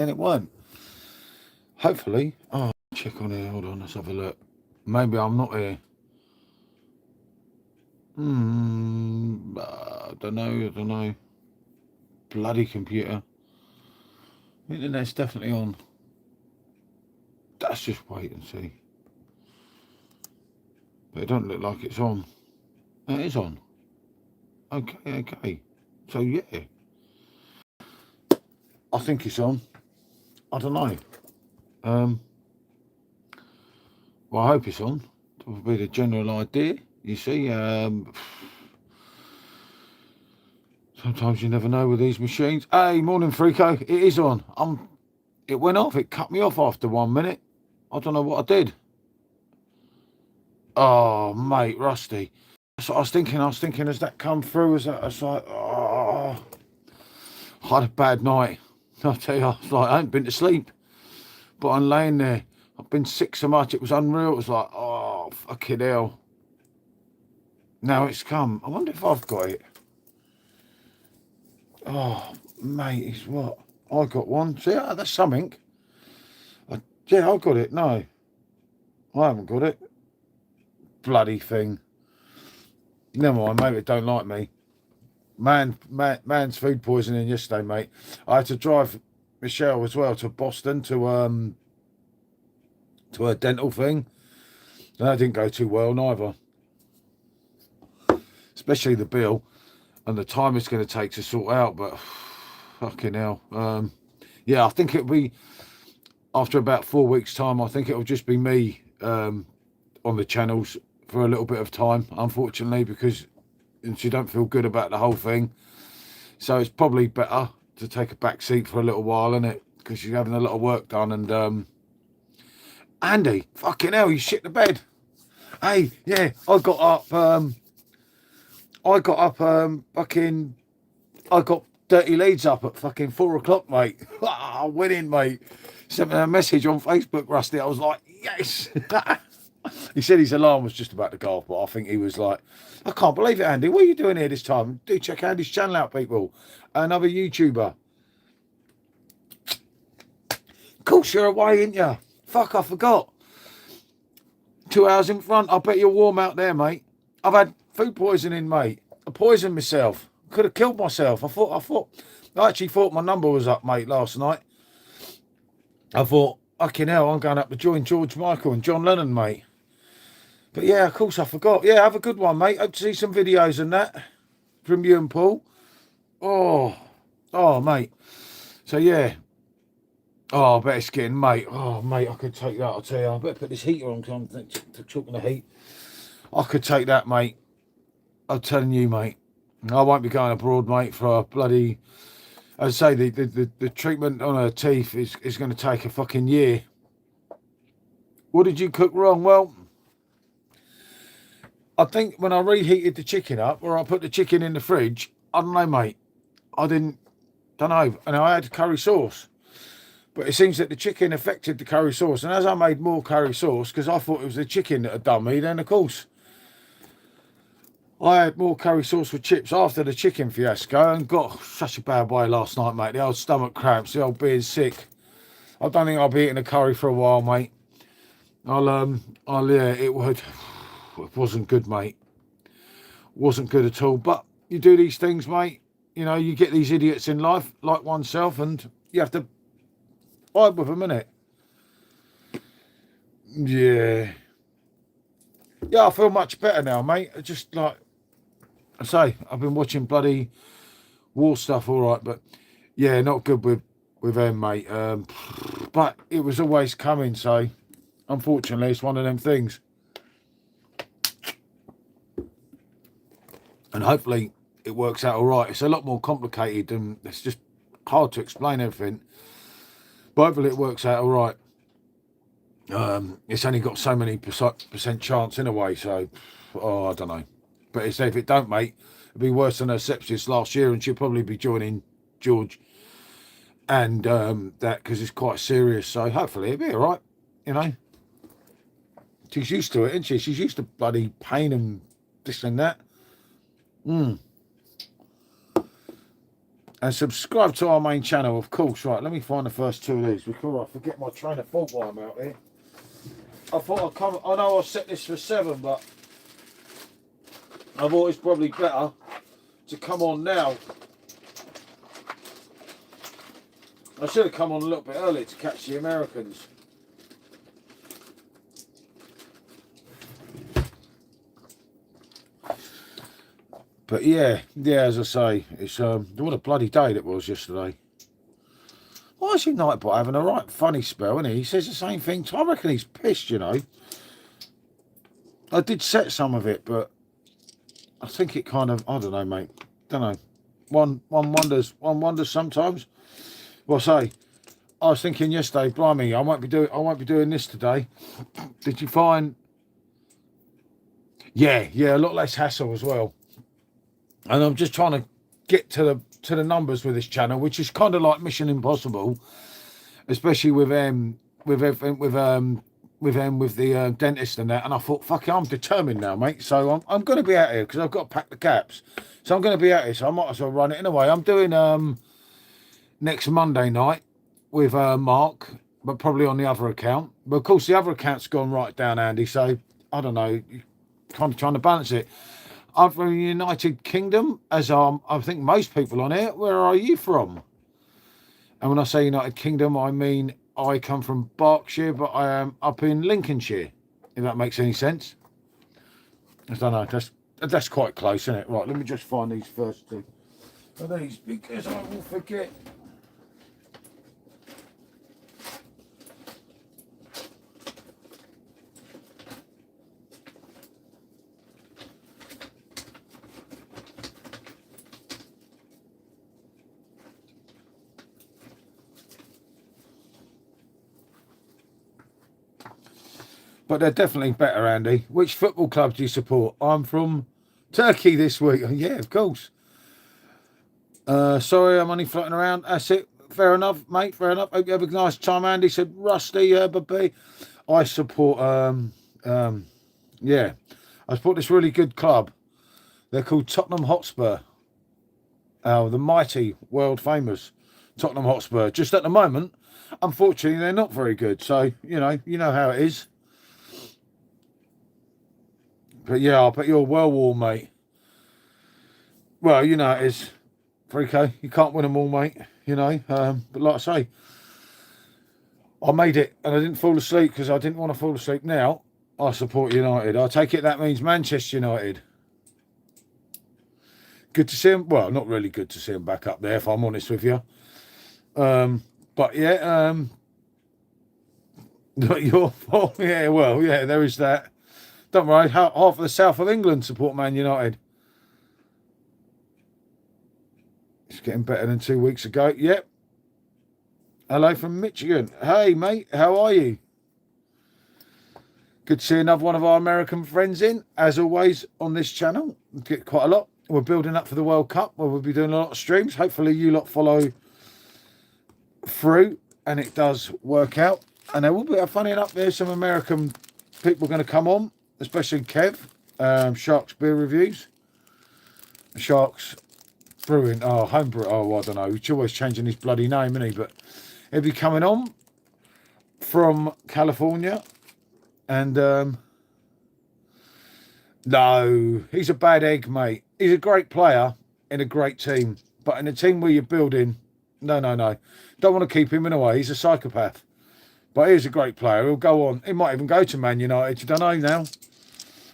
and it weren't. Hopefully, oh, check on here. Hold on, let's have a look. Maybe I'm not here. I don't know. Bloody computer. Internet's definitely on. Let's just wait and see. But it don't look like it's on. It is on. Okay. So yeah, I think it's on. I don't know. Well, I hope it's on. That would be the general idea. You see, sometimes you never know with these machines. Hey, morning, Freako. It is on. It went off. It cut me off after 1 minute. I don't know what I did. Oh, mate, Rusty. That's what I was thinking. Has that come through? I was like, oh, I had a bad night. I'll tell you, I ain't been to sleep. But I'm laying there. I've been sick so much. It was unreal. It was like, oh, fucking hell. Now it's come. I wonder if I've got it. Oh, mate, it's what? I got one. See, that's something. Yeah, I got it. No, I haven't got it. Bloody thing. Never mind, maybe it don't like me. Man's food poisoning yesterday, mate. I had to drive Michelle as well to Boston to her dental thing. And that didn't go too well neither. Especially the bill and the time it's going to take to sort out. But fucking hell. Yeah, I think it'll be after about 4 weeks' time. I think it'll just be me on the channels for a little bit of time, unfortunately, because she don't feel good about the whole thing. So it's probably better to take a back seat for a little while, isn't it? Because she's having a lot of work done. And Andy, fucking hell, you shit the bed. Hey, yeah, I got Dirty Leeds up at fucking 4 o'clock, mate. Winning, mate. Sent me a message on Facebook, Rusty. I was like, yes. He said his alarm was just about to go off, but I think he was like, I can't believe it, Andy. What are you doing here this time? Do check Andy's channel out, people. Another YouTuber. Of course you're away, ain't you? Fuck, I forgot. 2 hours in front. I bet you're warm out there, mate. I've had food poisoning, mate. I poisoned myself. Could have killed myself. I actually thought my number was up, mate, last night. I thought, fucking hell, I'm going up to join George Michael and John Lennon, mate. But yeah, of course I forgot. Yeah, have a good one, mate. Hope to see some videos and that from you and Paul. Oh, mate. So yeah. Oh, I bet it's getting, mate. Oh, mate, I could take that. I'll tell you. I better put this heater on because I'm talking the heat. I could take that, mate. I'm telling you, mate. I won't be going abroad, mate, for a bloody. As I say, the treatment on her teeth is going to take a fucking year. What did you cook wrong? Well, I think when I reheated the chicken up, or I put the chicken in the fridge, I don't know, mate. Don't know. And I had curry sauce. But it seems that the chicken affected the curry sauce. And as I made more curry sauce, because I thought it was the chicken that had done me, then of course, I had more curry sauce with chips after the chicken fiasco and got such a bad way last night, mate. The old stomach cramps, the old being sick. I don't think I'll be eating a curry for a while, mate. It wasn't good, mate. Wasn't good at all. But you do these things, mate. You know, you get these idiots in life, like oneself, and you have to vibe with them, innit? Yeah. Yeah, I feel much better now, mate. Just like I say, I've been watching bloody war stuff, all right, but yeah, not good with them, mate. But it was always coming, so unfortunately, it's one of them things. And hopefully, it works out all right. It's a lot more complicated, and it's just hard to explain everything. But hopefully, it works out all right. It's only got so many percent chance in a way, so I don't know. But if it don't, mate, it'd be worse than her sepsis last year, and she'll probably be joining George and that because it's quite serious. So hopefully it'll be all right. You know, she's used to it, isn't she? She's used to bloody pain and this and that. And subscribe to our main channel, of course. Right, let me find the first two of these before I forget my train of thought while I'm out here. I thought I'd come. I know I set this for 7, but I thought it's probably better to come on now. I should have come on a little bit earlier to catch the Americans. But yeah, as I say, it's what a bloody day it was yesterday. Why is Nightbot having a right funny spell, isn't he? He says the same thing. I reckon he's pissed, you know. I did set some of it, but I think it kind of, I don't know, mate. Don't know. One wonders sometimes. Well, I was thinking yesterday, blimey, I won't be doing this today. Did you find? Yeah, a lot less hassle as well. And I'm just trying to get to the numbers with this channel, which is kind of like Mission Impossible, especially with the dentist and that. And I thought, fuck it, I'm determined now, mate. So I'm going to be out here because I've got to pack the caps. So I'm going to be out here. So I might as well run it in a way. I'm doing next Monday night with Mark, but probably on the other account. But of course, the other account's gone right down, Andy. So I don't know, kind of trying to balance it. I'm from the United Kingdom, as I think most people on here. Where are you from? And when I say United Kingdom, I mean I come from Berkshire, but I am up in Lincolnshire, if that makes any sense. I don't know, that's quite close, isn't it? Right, let me just find these first two of these, because I will forget. But they're definitely better, Andy. Which football club do you support? I'm from Turkey this week. Yeah, of course. Sorry, I'm only floating around. That's it. Fair enough, mate. Fair enough. Hope you have a nice time, Andy. Said Rusty, Baby. I support, yeah. I support this really good club. They're called Tottenham Hotspur. The mighty, world famous Tottenham Hotspur. Just at the moment, unfortunately, they're not very good. So, you know how it is. But yeah, I bet you're well warm, mate. Well, you know it is. Frico, you can't win them all, mate. You know, but like I say, I made it and I didn't fall asleep because I didn't want to fall asleep. Now I support United. I take it that means Manchester United. Good to see him. Well, not really good to see him back up there, if I'm honest with you. But yeah, not your fault. Yeah, well, yeah, there is that. Don't worry, half of the south of England support Man United. It's getting better than 2 weeks ago. Yep. Hello from Michigan. Hey, mate, how are you? Good to see another one of our American friends in, as always, on this channel. We get quite a lot. We're building up for the World Cup, where we'll be doing a lot of streams. Hopefully you lot follow through, and it does work out. And there will be, funny enough, there's some American people going to come on, especially Kev, Sharks Beer Reviews. Sharks Brewing, Homebrew, I don't know. He's always changing his bloody name, isn't he? But he'll be coming on from California. And, no, he's a bad egg, mate. He's a great player in a great team. But in a team where you're building, no. Don't want to keep him in a way. He's a psychopath. But he's a great player. He'll go on. He might even go to Man United. You don't know now.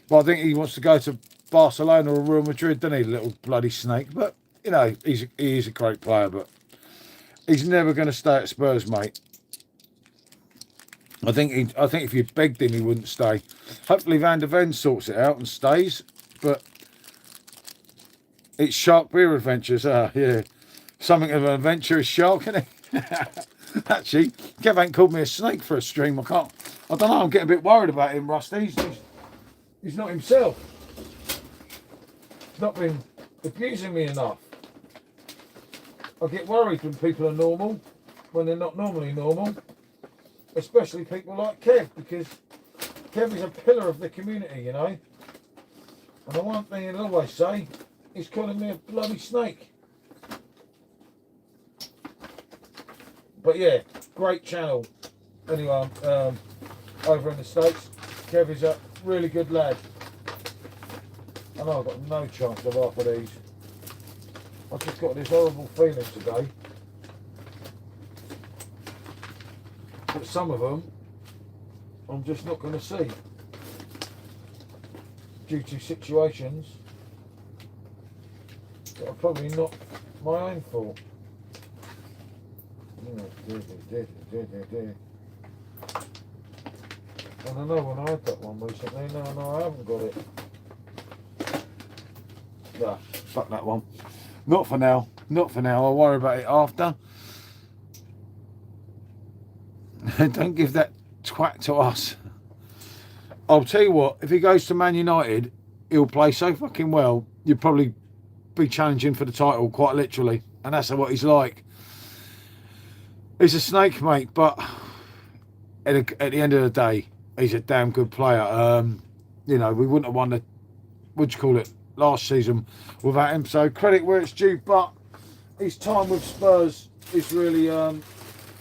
But I think he wants to go to Barcelona or Real Madrid, doesn't he, little bloody snake? But, you know, he is a great player, but he's never going to stay at Spurs, mate. I think if you begged him, he wouldn't stay. Hopefully Van der Ven sorts it out and stays. But it's Shark Beer Adventures. Yeah. Something of an adventurous shark, isn't it? Actually, Kev ain't called me a snake for a stream. I don't know, I'm getting a bit worried about him, Rusty. He's not himself. He's not been abusing me enough. I get worried when people are normal, when they're not normally normal. Especially people like Kev, because Kev is a pillar of the community, you know. And the one thing he'll always say, he's calling me a bloody snake. But yeah, great channel. Anyway, over in the States, Kev is a really good lad. I know I've got no chance of half of these. I've just got this horrible feeling today that some of them I'm just not going to see due to situations that are probably not my own fault. I don't know when I had that one recently. No, I haven't got it. Nah, fuck that one. Not for now. Not for now. I'll worry about it after. Don't give that twat to us. I'll tell you what, if he goes to Man United, he'll play so fucking well, you'll probably be challenging for the title, quite literally. And that's what he's like. He's a snake, mate, but at the end of the day, he's a damn good player. You know, we wouldn't have won the, what'd you call it, last season without him. So credit where it's due, but his time with Spurs is really,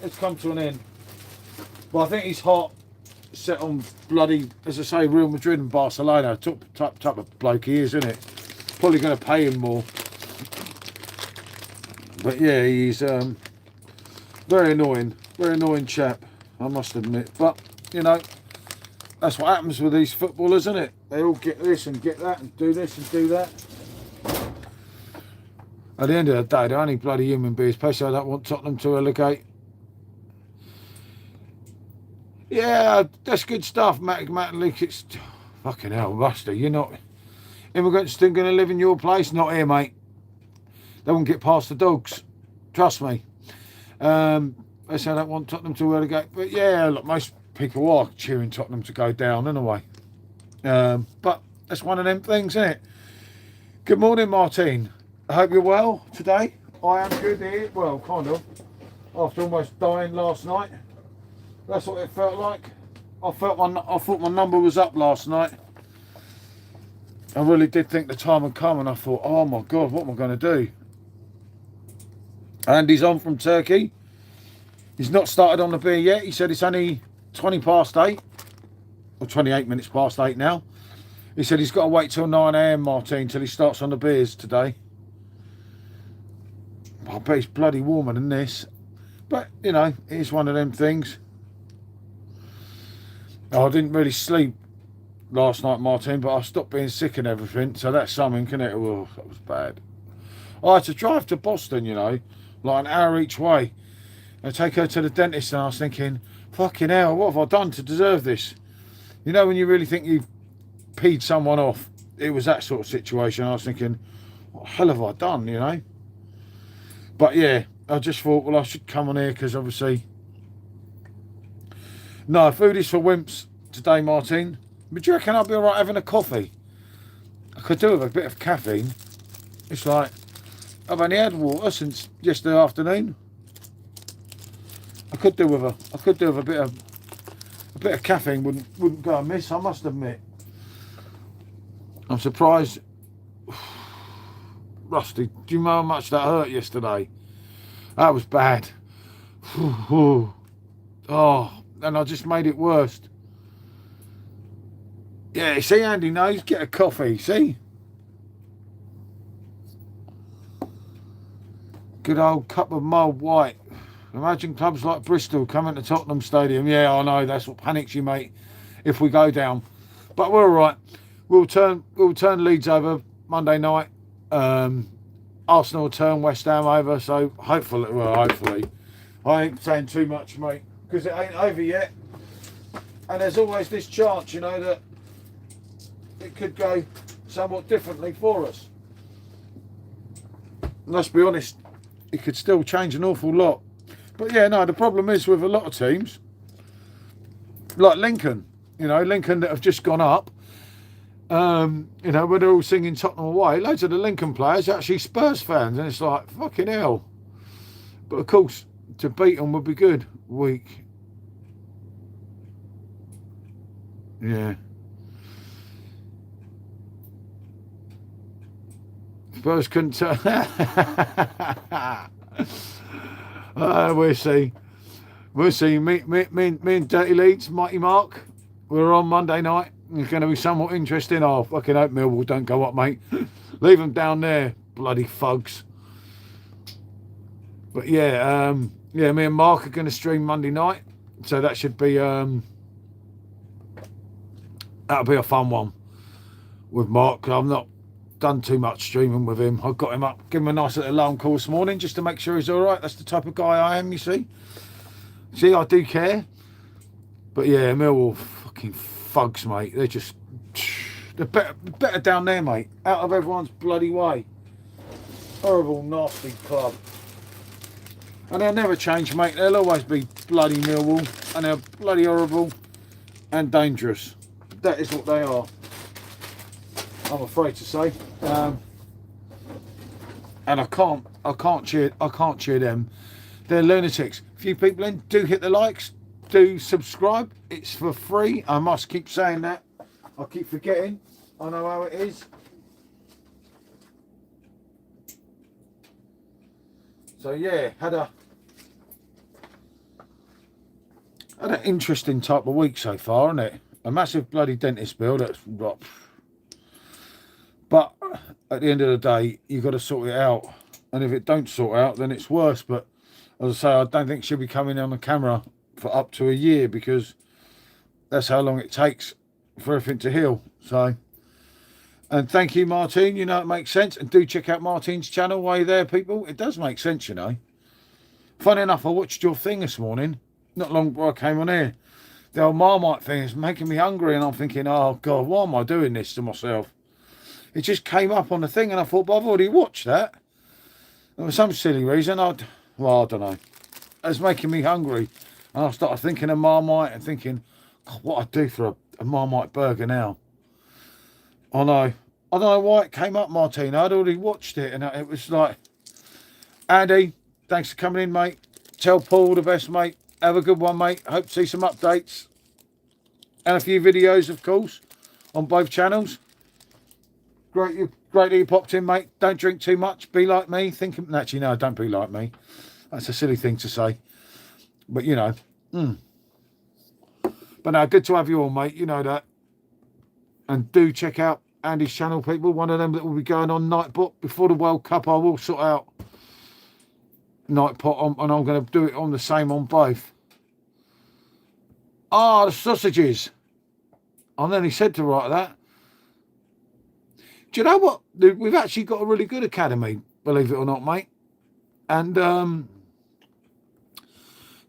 it's come to an end. But I think he's hot, set on bloody, as I say, Real Madrid and Barcelona. Type of bloke he is, isn't it? Probably going to pay him more. But yeah, he's very annoying chap, I must admit. But, you know, that's what happens with these footballers, isn't it? They all get this and get that and do this and do that. At the end of the day, they're only bloody human beings. Especially I don't want Tottenham to relegate. Yeah, that's good stuff, Matt Leak. It's fucking hell, Rusty. You're not immigrants still going to live in your place? Not here, mate. They won't get past the dogs. Trust me. I say I don't want Tottenham to relegate, but yeah, look, most people are cheering Tottenham to go down anyway. But that's one of them things, isn't it? Good morning, Martine. I hope you're well today. I am good here. Well, kind of. After almost dying last night. That's what it felt like. I thought my number was up last night. I really did think the time had come, and I thought, oh my God, what am I going to do? Andy's on from Turkey. He's not started on the beer yet. He said it's only 20 past 8. Or 28 minutes past 8 now. He said he's got to wait till 9 AM, Martin, till he starts on the beers today. I bet it's bloody warmer than this. But, you know, it's one of them things. Oh, I didn't really sleep last night, Martin, but I stopped being sick and everything. So that's something, isn't it? Oh, that was bad. I had to drive to Boston, you know, like an hour each way. I take her to the dentist, and I was thinking, fucking hell, what have I done to deserve this? You know, when you really think you've peed someone off, it was that sort of situation. I was thinking, what the hell have I done, you know? But yeah, I just thought, well, I should come on here because obviously... No, food is for wimps today, Martin. But do you reckon I'll be alright having a coffee? I could do with a bit of caffeine. It's like, I've only had water since yesterday afternoon. I could do with a bit of caffeine wouldn't go amiss, I must admit. I'm surprised. Rusty, do you know how much that hurt yesterday? That was bad. Oh, and I just made it worse. Yeah, see, Andy knows, get a coffee, see? Good old cup of mulled white. Imagine clubs like Bristol coming to Tottenham Stadium. Yeah, I know, that's what panics you, mate, if we go down. But we're all right. We'll turn Leeds over Monday night. Arsenal will turn West Ham over, so hopefully. I ain't saying too much, mate, because it ain't over yet. And there's always this chance, you know, that it could go somewhat differently for us. And let's be honest, it could still change an awful lot. But yeah, no, the problem is with a lot of teams, like Lincoln, you know, Lincoln that have just gone up, you know, when they're all singing Tottenham away, loads of the Lincoln players are actually Spurs fans, and it's like, fucking hell. But of course, to beat them would be good. Weak. Yeah. Spurs couldn't turn. We'll see. We'll see. Me and Dirty Leeds, Mighty Mark, we're on Monday night. It's going to be somewhat interesting. Oh, fucking hope Millwall don't go up, mate. Leave them down there, bloody thugs. But yeah, yeah, me and Mark are going to stream Monday night, so that should be that'll be a fun one with Mark. I've not done too much streaming with him. I got him up, give him a nice little alarm call this morning just to make sure he's all right. That's the type of guy I am, you see. See, I do care. But yeah, Millwall fucking thugs, mate. They're better down there, mate. Out of everyone's bloody way. Horrible, nasty club. And they'll never change, mate. They'll always be bloody Millwall. And they're bloody horrible and dangerous. That is what they are, I'm afraid to say. And I can't cheer them. They're lunatics. A few people in, do hit the likes, do subscribe. It's for free. I must keep saying that. I keep forgetting. I know how it is. So yeah, had an interesting type of week so far, isn't it? A massive bloody dentist bill. That's rough. But at the end of the day, you've got to sort it out. And if it don't sort out, then it's worse. But as I say, I don't think she'll be coming on the camera for up to a year, because that's how long it takes for everything to heal. So, and thank you, Martine. You know, it makes sense. And do check out Martine's channel while you're there, people. It does make sense, you know. Funny enough, I watched your thing this morning, not long before I came on here. The old Marmite thing is making me hungry, and I'm thinking, oh God, why am I doing this to myself? It just came up on the thing, and I thought, but I've already watched that. And for some silly reason, I don't know. It's making me hungry. And I started thinking of Marmite and thinking, God, what I'd do for a Marmite burger now. I know. I don't know why it came up, Martine. I'd already watched it, and it was like, Andy, thanks for coming in, mate. Tell Paul the best, mate. Have a good one, mate. Hope to see some updates. And a few videos, of course, on both channels. Great that you popped in, mate. Don't drink too much. Be like me. Actually, no, don't be like me. That's a silly thing to say. But, you know. But no, good to have you all, mate. You know that. And do check out Andy's channel, people. One of them that will be going on Nightbot before the World Cup. I will sort out Nightbot, and I'm going to do it on the same on both. Ah, the sausages. I nearly said to write that. Do you know what? We've actually got a really good academy, believe it or not, mate. And the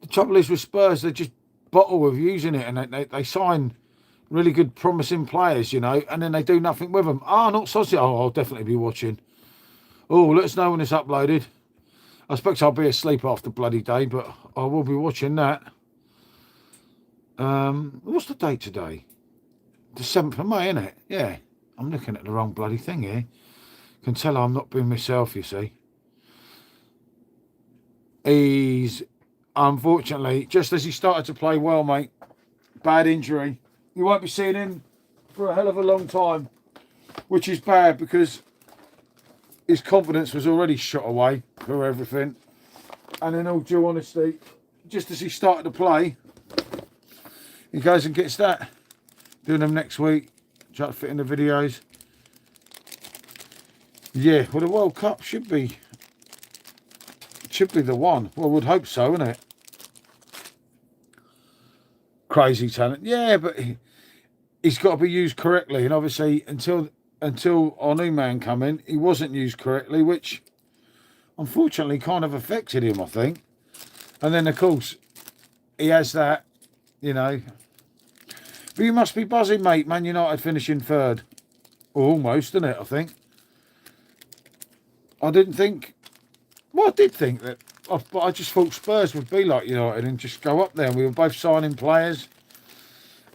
trouble is with Spurs, they just bottle with using it, and they sign really good, promising players, you know, and then they do nothing with them. Ah, not sausage. Oh, I'll definitely be watching. Oh, let us know when it's uploaded. I expect I'll be asleep after bloody day, but I will be watching that. What's the date today? The 7th of May, isn't it? Yeah. I'm looking at the wrong bloody thing here. Can tell I'm not being myself, you see. He's, unfortunately, just as he started to play well, mate, bad injury. You won't be seeing him for a hell of a long time, which is bad because his confidence was already shot away for everything. And in all due honesty, just as he started to play, he goes and gets that. Doing them next week. Try to fit in the videos. Yeah, well, the World Cup should be the one. Well, I would hope so, wouldn't it? Crazy talent. Yeah, but he's got to be used correctly. And obviously, until our new man come in, he wasn't used correctly, which unfortunately kind of affected him, I think. And then, of course, he has that, you know. But you must be buzzing, mate. Man United finishing third. Almost, isn't it, I think? I didn't think... Well, I did think that... But I just thought Spurs would be like United and just go up there. We were both signing players.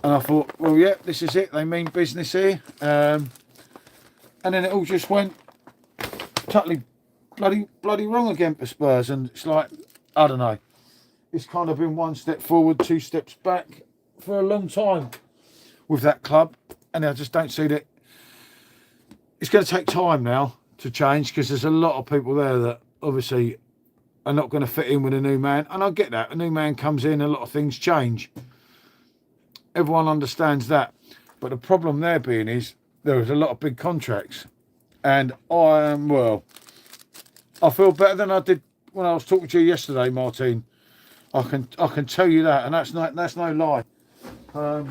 And I thought, well, yeah, this is it. They mean business here. And then it all just went totally bloody wrong again for Spurs. And it's like, I don't know. It's kind of been one step forward, 2 steps back for a long time with that club, and I just don't see that. It's going to take time now to change, because there's a lot of people there that obviously are not going to fit in with a new man. And I get that. A new man comes in, a lot of things change. Everyone understands that. But the problem there being is there is a lot of big contracts. And I feel better than I did when I was talking to you yesterday, Martin. I can tell you that, and that's no lie. I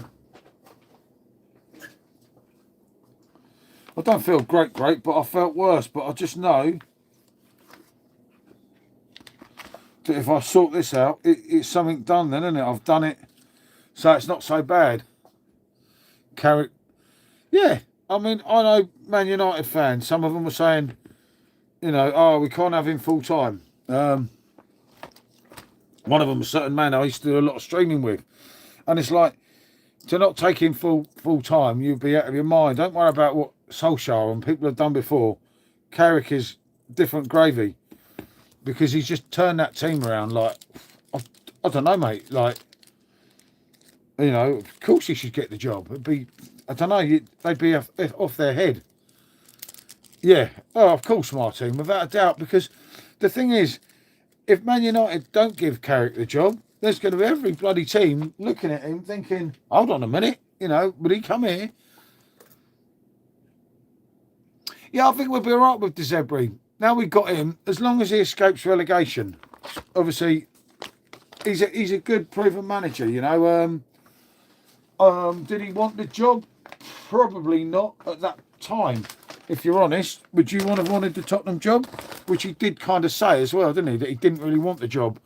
don't feel great, but I felt worse. But I just know that if I sort this out, it's something done then, isn't it? I've done it, so it's not so bad. Yeah, I mean, I know Man United fans, some of them were saying, you know, oh, we can't have him full time. One of them, a certain man I used to do a lot of streaming with. And it's like, to not take him full time, you'd be out of your mind. Don't worry about what Solskjaer and people have done before. Carrick is different gravy. Because he's just turned that team around like, I don't know, mate. Like, you know, of course he should get the job. It'd be, I don't know, they'd be off their head. Yeah, oh, of course, Martin, without a doubt. Because the thing is, if Man United don't give Carrick the job, there's going to be every bloody team looking at him thinking, hold on a minute, you know, would he come here? Yeah, I think we'll be all right with De Zerbi. Now we've got him, as long as he escapes relegation. Obviously, he's a good proven manager, you know. Did he want the job? Probably not at that time. If you're honest, would you have wanted the Tottenham job? Which he did kind of say as well, didn't he? That he didn't really want the job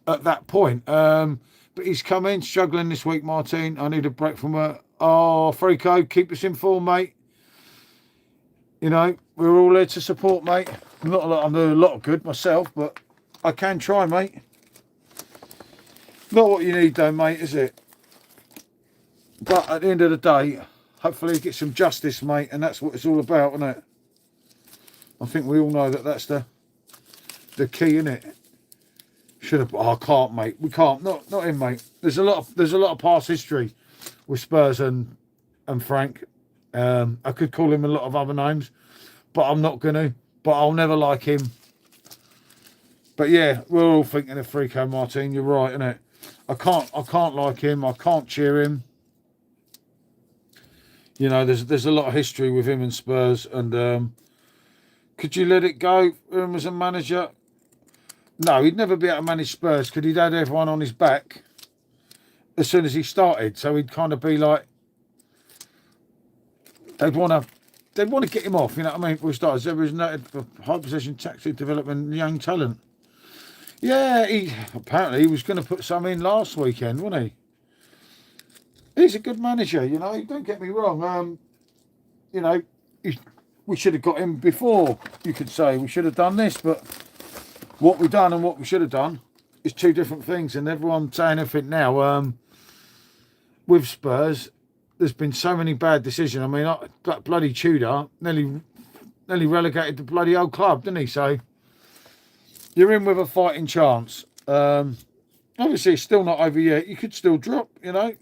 at that point. But he's come in struggling this week, Martin. I need a break from work. Oh, Frico, keep us informed, mate. You know, we're all here to support, mate. I'm doing a lot of good myself, but I can try, mate. Not what you need, though, mate, is it? But at the end of the day, hopefully you get some justice, mate, and that's what it's all about, isn't it? I think we all know that that's the key, isn't it? Should have. Oh, I can't, mate. We can't. Not him, mate. There's a lot of past history with Spurs and Frank. I could call him a lot of other names, but I'm not going to. But I'll never like him. But yeah, we're all thinking of Frico, Martin. You're right, isn't it? I can't like him. I can't cheer him. You know, there's a lot of history with him and Spurs, and could you let it go him as a manager? No, he'd never be able to manage Spurs because he'd had everyone on his back as soon as he started. So he'd kind of be like, they'd want to get him off. You know what I mean? For starters, there was noted for high possession, tactic development, and young talent. Yeah, he was going to put some in last weekend, wasn't he? He's a good manager, you know. Don't get me wrong. You know, we should have got him before. You could say we should have done this, but what we've done and what we should have done is two different things. And everyone's saying everything now. With Spurs, there's been so many bad decisions. I mean, that bloody Tudor nearly relegated the bloody old club, didn't he? So you're in with a fighting chance. Obviously, it's still not over yet. You could still drop, you know.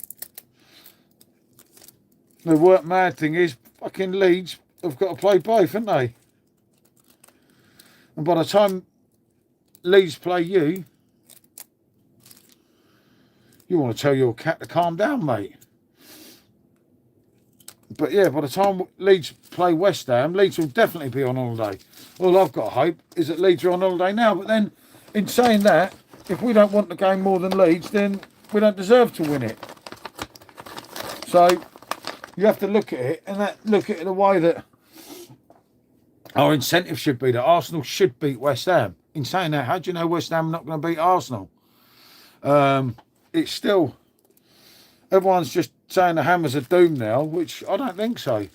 The work mad thing is, fucking Leeds have got to play both, haven't they? And by the time Leeds play you want to tell your cat to calm down, mate. But yeah, by the time Leeds play West Ham, Leeds will definitely be on holiday. All I've got to hope is that Leeds are on holiday now. But then, in saying that, if we don't want the game more than Leeds, then we don't deserve to win it. So you have to look at it, and look at it in a way that our incentive should be that Arsenal should beat West Ham. In saying that, how do you know West Ham are not going to beat Arsenal? It's still, everyone's just saying the Hammers are doomed now, which I don't think so.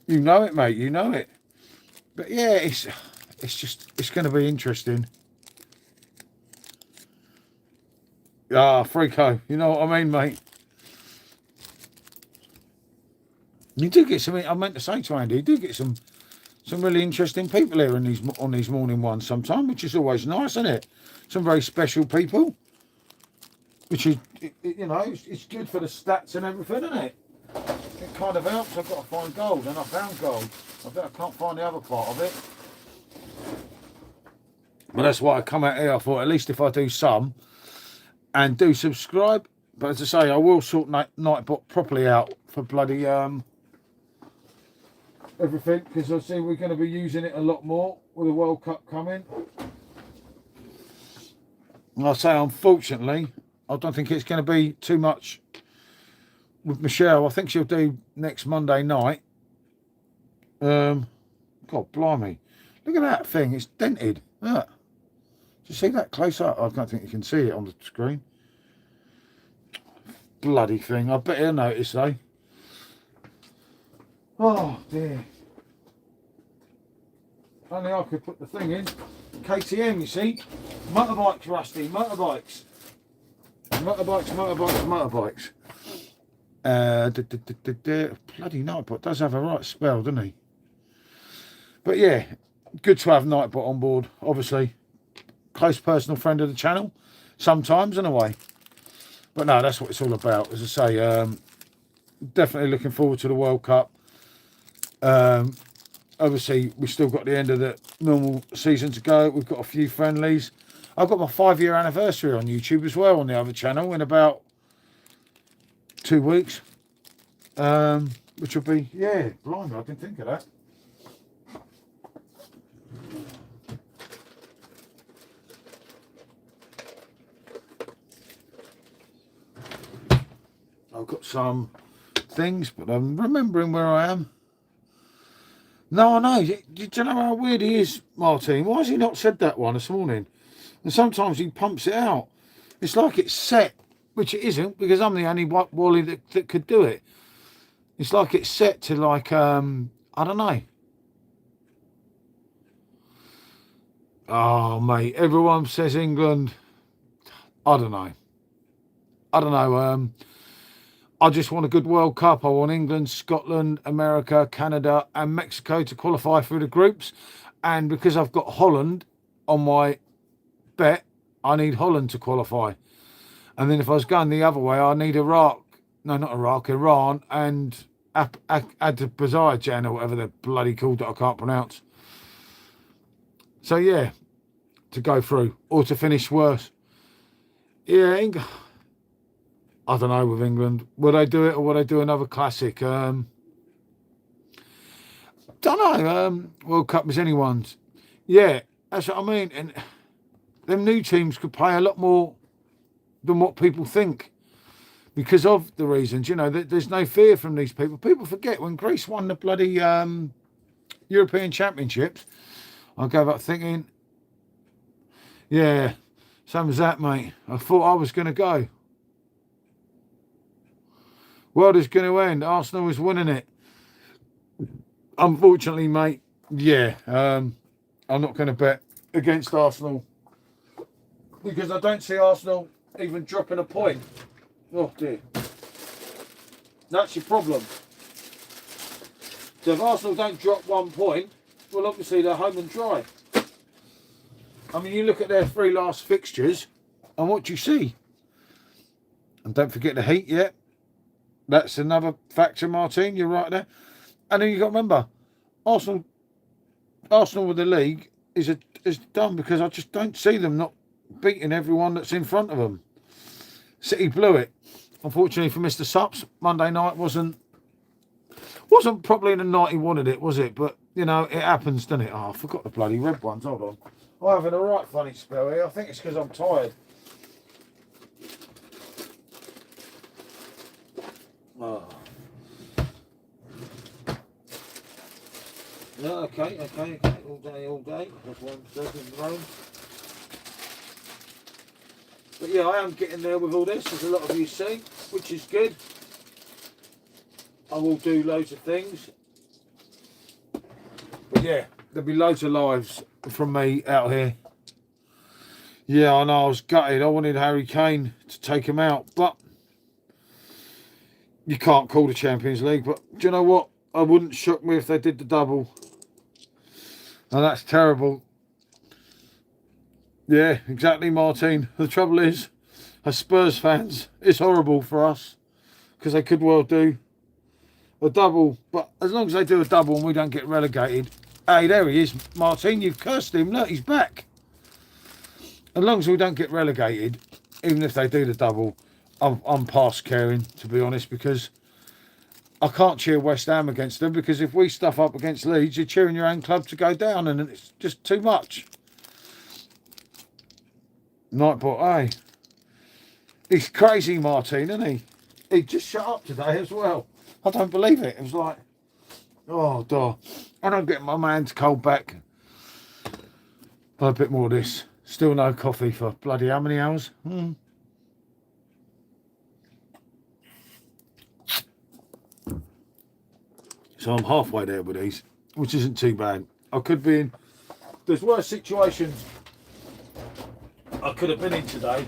You know it, mate. You know it. But yeah, it's going to be interesting. Ah, Frico, you know what I mean, mate? You do get some, I meant to say to Andy, you do get some really interesting people here on these morning ones sometimes, which is always nice, isn't it? Some very special people, which is, you know, it's good for the stats and everything, isn't it? kind of helps. I've got to find gold, and I found gold. I bet I can't find the other part of it. But that's why I come out here. I thought, at least if I do some, and do subscribe. But as I say, I will sort Nightbot properly out for bloody everything, because I see we're going to be using it a lot more with the World Cup coming. And I say, unfortunately, I don't think it's going to be too much with Michelle. I think she'll do next Monday night. God blimey, look at that thing, it's dented. Look. Do you see that close up? I don't think you can see it on the screen. Bloody thing, I bet he'll notice though. Oh dear. Only I could put the thing in. KTM, you see. Motorbikes, Rusty, motorbikes. Motorbikes. Bloody Nightbot does have a right spell, doesn't he? But yeah, good to have Nightbot on board, obviously. Close personal friend of the channel, sometimes in a way. But no, that's what it's all about. As I say, definitely looking forward to the World Cup. Obviously, we've still got the end of the normal season to go. We've got a few friendlies. I've got my 5-year anniversary on YouTube as well on the other channel in about 2 weeks. Which will be, yeah, blimey, I didn't think of that. I've got some things, but I'm remembering where I am. No, I know. Do you know how weird he is, Martin? Why has he not said that one this morning? And sometimes he pumps it out. It's like it's set, which it isn't, because I'm the only Wally that could do it. It's like it's set to like, I don't know. Oh, mate, everyone says England. I don't know. I just want a good World Cup. I want England, Scotland, America, Canada and Mexico to qualify through the groups. And because I've got Holland on my bet, I need Holland to qualify. And then if I was going the other way, I need Iraq. No, not Iraq, Iran and Azerbaijan or whatever they're bloody called that I can't pronounce. So, yeah, to go through or to finish worse. Yeah, I don't know with England. Will they do it or will they do another classic? Don't know. World Cup is anyone's. Yeah, that's what I mean. And them new teams could pay a lot more than what people think because of the reasons. You know, there's no fear from these people. People forget when Greece won the bloody European Championships. I gave up thinking, yeah, same as that, mate. I thought I was going to go. World is going to end. Arsenal is winning it. Unfortunately, mate, yeah, I'm not going to bet against Arsenal because I don't see Arsenal even dropping a point. Oh, dear. That's your problem. So if Arsenal don't drop 1 point, well, obviously they're home and dry. I mean, you look at their 3 last fixtures and what do you see? And don't forget the heat yet. That's another factor, Martin. You're right there. And then you've got to remember, Arsenal with the league is done because I just don't see them not beating everyone that's in front of them. City blew it. Unfortunately for Mr. Sups, Monday night wasn't probably the night he wanted it, was it? But, you know, it happens, doesn't it? Oh, I forgot the bloody red ones. Hold on. I'm having a right funny spell here. I think it's because I'm tired. Oh. No, okay, all day. That's 1 second row. But yeah, I am getting there with all this, as a lot of you see, which is good. I will do loads of things. But yeah, there'll be loads of lives from me out here. Yeah, I know, I was gutted. I wanted Harry Kane to take him out, but you can't call the Champions League. But do you know what? I wouldn't shock me if they did the double. And that's terrible. Yeah, exactly, Martin. The trouble is, as Spurs fans, it's horrible for us because they could well do a double. But as long as they do a double and we don't get relegated. Hey, there he is, Martin. You've cursed him. Look, he's back. As long as we don't get relegated, even if they do the double, I'm past caring, to be honest, because I can't cheer West Ham against them, because if we stuff up against Leeds, you're cheering your own club to go down, and it's just too much. Nightbot, hey. He's crazy, Martin, isn't he? He just shut up today as well. I don't believe it. It was like, oh, duh. I don't get my man's cold back. A bit more of this. Still no coffee for bloody how many hours? So I'm halfway there with these, which isn't too bad. I could be in, there's worse situations I could have been in today.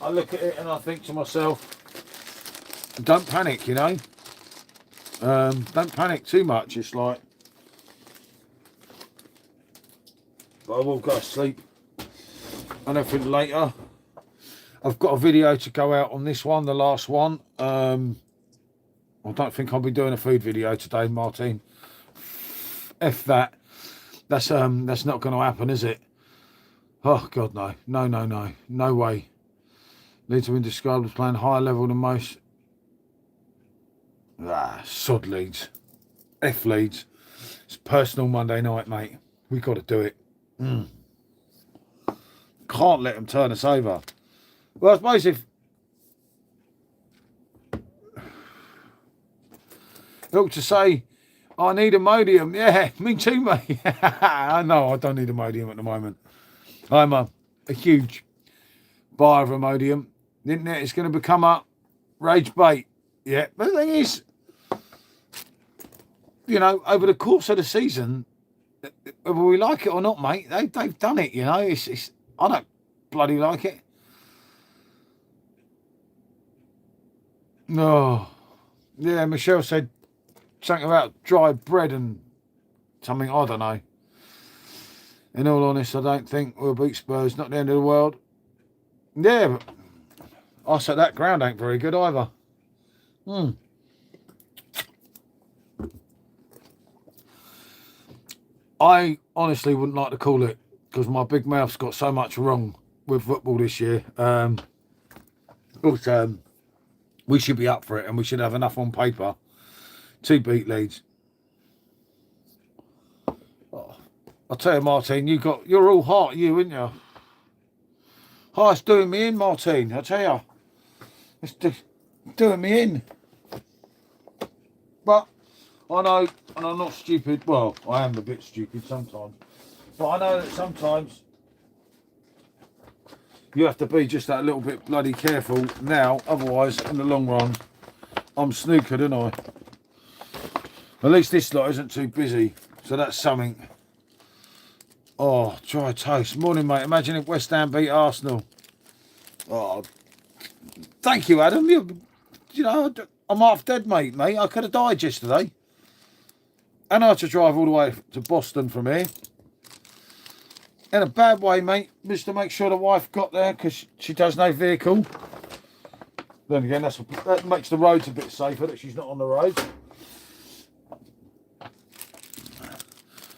I look at it and I think to myself, don't panic, you know. Don't panic too much. It's like, but I will go to sleep and everything later. I've got a video to go out on this one, the last one. I don't think I'll be doing a food video today, Martin. F that. That's not going to happen, is it? Oh God, no, no way. Leeds have been described as playing higher level than most. Sod Leeds. F Leeds. It's personal Monday night, mate. We got to do it. Can't let them turn us over. Well, I suppose if look to say, I need Imodium. Yeah, me too, mate. I know I don't need Imodium at the moment. I'm a huge buyer of Imodium. The internet is going to become a rage bait. Yeah, but the thing is, you know, over the course of the season, whether we like it or not, mate, they've done it. You know, it's I don't bloody like it. No, yeah, Michelle said something about dry bread and something, I don't know. In all honesty, I don't think we'll beat Spurs. Not the end of the world. Yeah, but I said that ground ain't very good either. I honestly wouldn't like to call it, because my big mouth's got so much wrong with football this year. But we should be up for it, and we should have enough on paper to beat Leeds. Oh, I'll tell you, Martin, you're all heart, you, ain't you? Heart's doing me in, Martin. I tell you, it's doing me in. But I know, and I'm not stupid. Well, I am a bit stupid sometimes, but I know that sometimes you have to be just that little bit bloody careful now. Otherwise, in the long run, I'm snookered, don't I? At least this lot isn't too busy, so that's something. Oh, dry toast. Morning, mate. Imagine if West Ham beat Arsenal. Oh, thank you, Adam. You know, I'm half dead, mate. I could have died yesterday. And I had to drive all the way to Boston from here. In a bad way, mate. Just to make sure the wife got there, because she does no vehicle. Then again, that makes the roads a bit safer, that she's not on the road.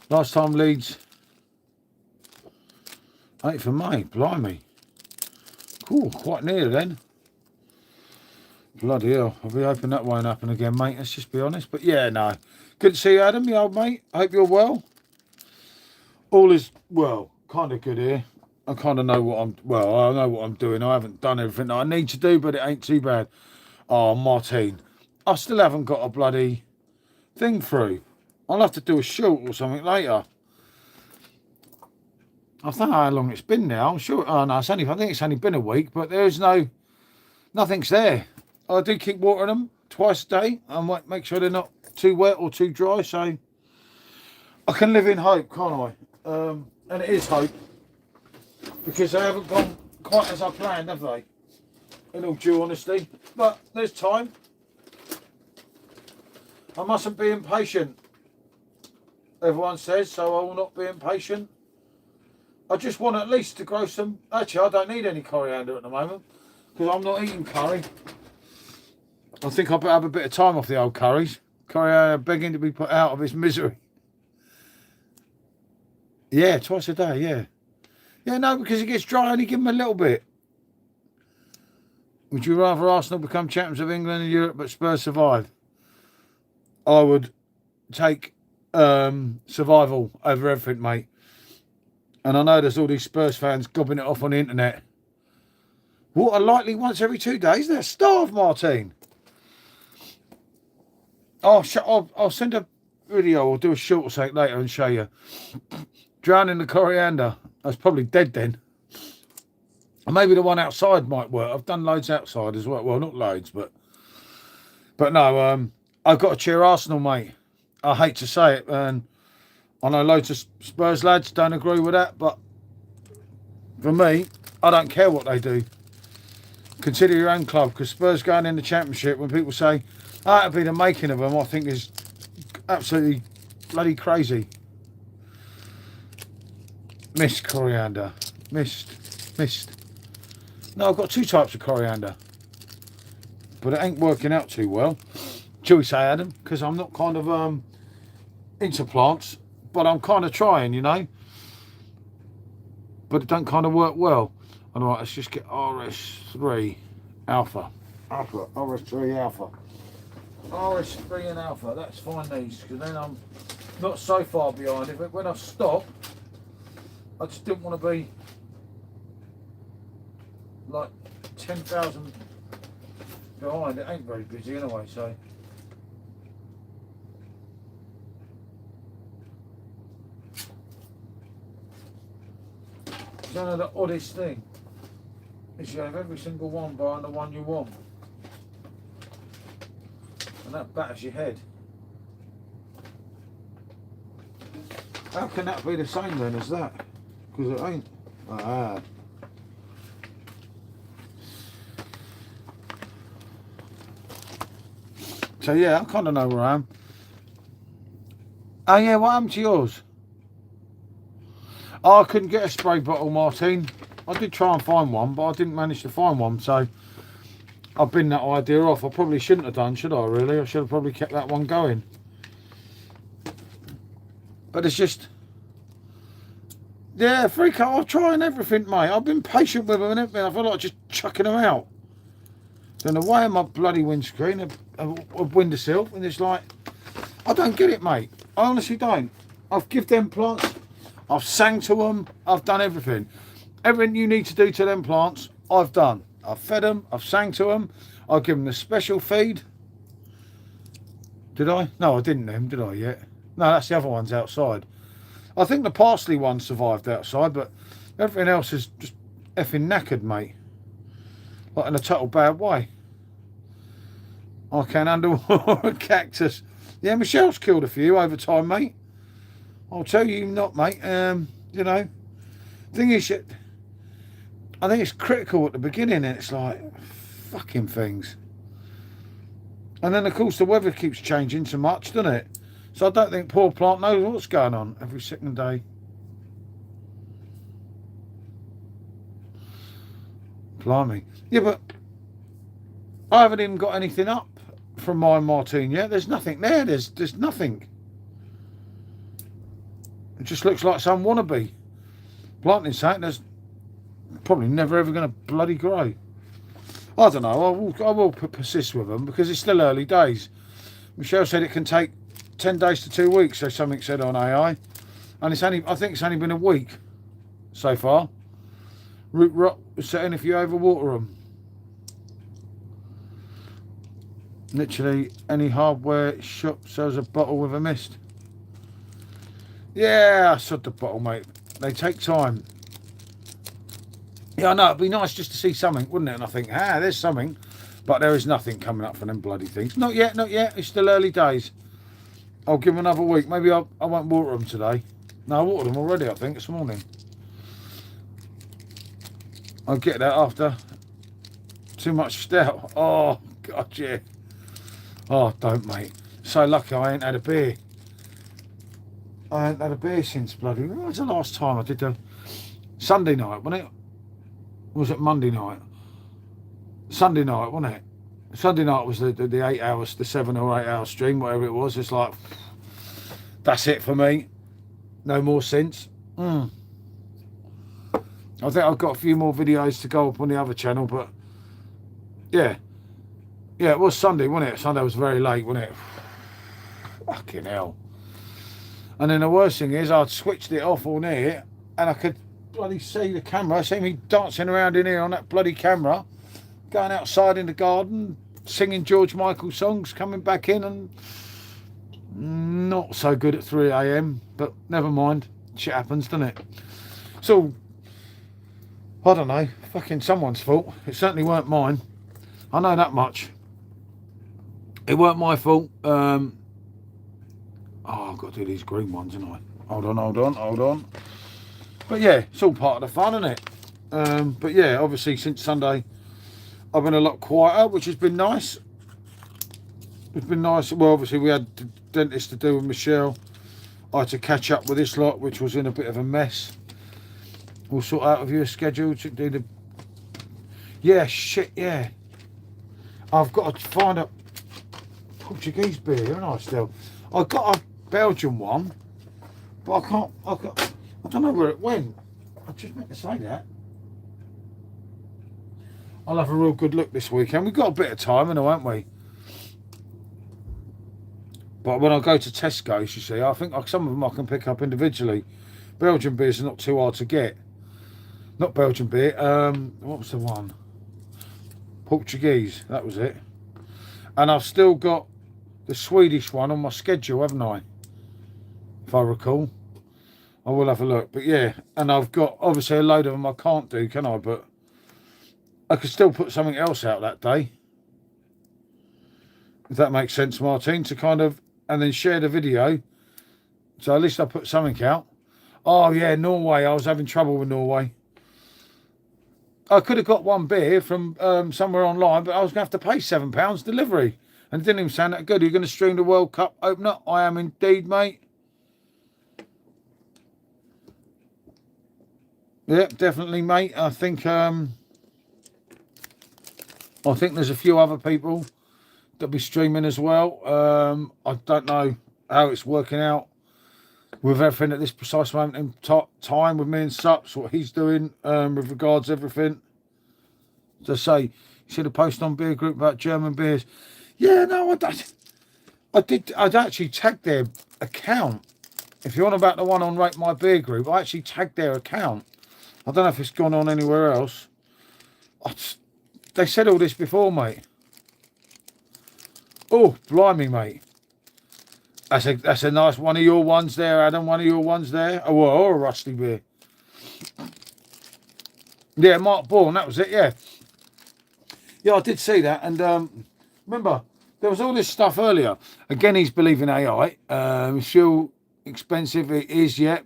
Last time Leeds 8th of May, blimey. Cool, quite near then. Bloody hell, I'll be hoping that won't happen again, mate. Let's just be honest. But yeah, no. Good to see you, Adam, you old mate. Hope you're well. All is, well, kind of good here. I kind of know what I know what I'm doing. I haven't done everything that I need to do, but it ain't too bad. Oh, Martin, I still haven't got a bloody thing through. I'll have to do a shoot or something later. I don't know how long it's been now. I'm sure. Oh no, I think it's only been a week, but there's nothing's there. I do keep watering them twice a day. I might make sure they're not too wet or too dry, so I can live in hope, can't I? And it is hope, because they haven't gone quite as I planned, have they? In all due honesty, but there's time. I mustn't be impatient. Everyone says, so I will not be impatient. I just want at least to grow some. Actually, I don't need any coriander at the moment, because I'm not eating curry. I think I better have a bit of time off the old curries. coriander begging to be put out of his misery. Yeah, twice a day, yeah. Yeah, no, because it gets dry, only give him a little bit. Would you rather Arsenal become champions of England and Europe but Spurs survive? I would take survival over everything, mate. And I know there's all these Spurs fans gobbing it off on the internet. Water lightly once every 2 days? They're starved, Martine. I'll send a video or do a short or something later and show you. Drowning the coriander. That's probably dead then. And maybe the one outside might work. I've done loads outside as well. Well, not loads, but no, I've got to cheer Arsenal, mate. I hate to say it, and I know loads of Spurs lads don't agree with that, but for me, I don't care what they do. Consider your own club, because Spurs going in the Championship, when people say, oh, it'll be the making of them, I think is absolutely bloody crazy. Missed coriander. Missed. No, I've got 2 types of coriander, but it ain't working out too well. Shall we say, Adam? Because I'm not kind of into plants, but I'm kind of trying, you know. But it don't kind of work well. All right, let's just get RS3 Alpha. RS3 Alpha. RS3 and Alpha. Let's find these, because then I'm not so far behind. When I stop, I just didn't want to be like 10,000 behind. It ain't very busy anyway, so. It's one of the oddest thing is you have every single one buying the one you want, and that batters your head. How can that be the same then as that? Because it ain't. So yeah, I kind of know where I am. Oh yeah, what happened to yours? Oh, I couldn't get a spray bottle, Martine. I did try and find one, but I didn't manage to find one, so I've been that idea off. I probably shouldn't have done, should I really? I should have probably kept that one going. But it's just, yeah, freak out. I'm trying everything, mate. I've been patient with them and everything. I feel like just chucking them out. Then away on my bloody windscreen, a windowsill, and it's like, I don't get it, mate. I honestly don't. I've given them plants, I've sang to them, I've done everything. Everything you need to do to them plants, I've done. I've fed them, I've sang to them, I've given them a special feed. Did I? No, I didn't them, did I yet? No, that's the other ones outside. I think the parsley one survived outside, but everything else is just effing knackered, mate. Like in a total bad way. I can't handle a cactus. Yeah, Michelle's killed a few over time, mate. I'll tell you not, mate. You know, thing is, I think it's critical at the beginning, and it's like, fucking things. And then, of course, the weather keeps changing so much, doesn't it? So I don't think poor plant knows what's going on every second day. Blimey. Yeah, but I haven't even got anything up from my Martine yet. There's nothing there. There's nothing. It just looks like some wannabe planting something that's probably never ever going to bloody grow. I don't know. I will persist with them because it's still early days. Michelle said it can take 10 days to 2 weeks, so something said on AI, and I think it's only been a week so far. Root rot setting if you overwater them. Literally any hardware shop sells a bottle with a mist. Yeah, I sod the bottle, mate. They take time. Yeah, I know, it'd be nice just to see something, wouldn't it? And I think, there's something. But there is nothing coming up from them bloody things. Not yet, not yet. It's still early days. I'll give them another week. Maybe I won't water them today. No, I watered them already, I think, this morning. I'll get that after too much stout. Oh, God, yeah. Oh, don't, mate. So lucky I ain't had a beer. I ain't had a beer since bloody... When was the last time I did the... Sunday night, wasn't it? Or was it Monday night? Sunday night, wasn't it? Sunday night was the 8 hours, the 7 or 8 hour stream, whatever it was. It's like, that's it for me. No more since. I think I've got a few more videos to go up on the other channel, but yeah. Yeah, it was Sunday, wasn't it? Sunday was very late, wasn't it? Fucking hell. And then the worst thing is, I'd switched it off on here, and I could bloody see the camera, see me dancing around in here on that bloody camera, going outside in the garden, singing George Michael songs, coming back in, and not so good at 3 AM, but never mind. Shit happens, doesn't it? So, I don't know, fucking someone's fault. It certainly weren't mine. I know that much. It weren't my fault. Oh, I've got to do these green ones, haven't I? Hold on. But yeah, it's all part of the fun, isn't it? But yeah, obviously since Sunday, I've been a lot quieter, which has been nice. It's been nice. Well, obviously we had the dentist to do with Michelle. I had to catch up with this lot, which was in a bit of a mess. We'll sort out with you a schedule to do the... Yeah, shit, yeah. I've got to find a Portuguese beer, haven't I, still? I've got a Belgian one, but I don't know where it went. I just meant to say that. I'll have a real good look this weekend. We've got a bit of time, haven't we? But when I go to Tesco's, you see, I think some of them I can pick up individually. Belgian beers are not too hard to get. Not Belgian beer. What was the one? Portuguese. That was it. And I've still got the Swedish one on my schedule, haven't I? If I recall. I will have a look. But yeah, and I've got obviously a load of them I can't do, can I? But I could still put something else out that day. If that makes sense, Martin, to kind of, and then share the video. So at least I put something out. Oh yeah, Norway. I was having trouble with Norway. I could have got one beer from somewhere online, but I was going to have to pay £7 delivery. And it didn't even sound that good. Are you going to stream the World Cup opener? I am indeed, mate. Yeah, definitely, mate. I think there's a few other people that'll be streaming as well. I don't know how it's working out with everything at this precise moment in time with me and Sups, what he's doing with regards to everything. To say, you see the post on Beer Group about German beers. Yeah, no, I'd actually tagged their account. If you're on about the one on Rate My Beer Group, I actually tagged their account. I don't know if it's gone on anywhere else. They said all this before, mate. Oh, blimey, mate. That's a nice one of your ones there, Adam. One of your ones there. Oh, well, or a rusty beer. Yeah, Mark Bourne, that was it, yeah. Yeah, I did see that. And remember, there was all this stuff earlier. Again, he's believing AI. It's still expensive. It is, yet.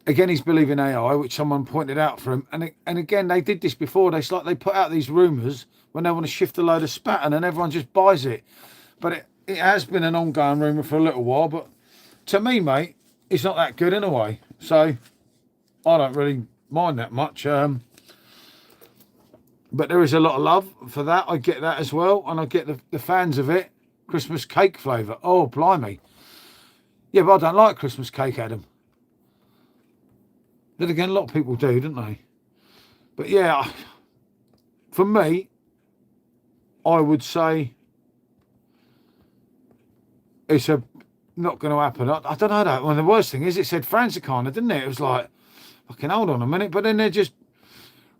Again, he's believing AI, which someone pointed out for him. And again, they did this before. They put out these rumours when they want to shift a load of spat, and everyone just buys it. But it has been an ongoing rumour for a little while. But to me, mate, it's not that good anyway. So I don't really mind that much. But there is a lot of love for that. I get that as well. And I get the fans of it. Christmas cake flavour. Oh, blimey. Yeah, but I don't like Christmas cake, Adam. Then again, a lot of people do, don't they? But yeah, for me, I would say it's not going to happen. I don't know that. Well, the worst thing is it said Franzicana, didn't it? It was like, fucking hold on a minute. But then they're just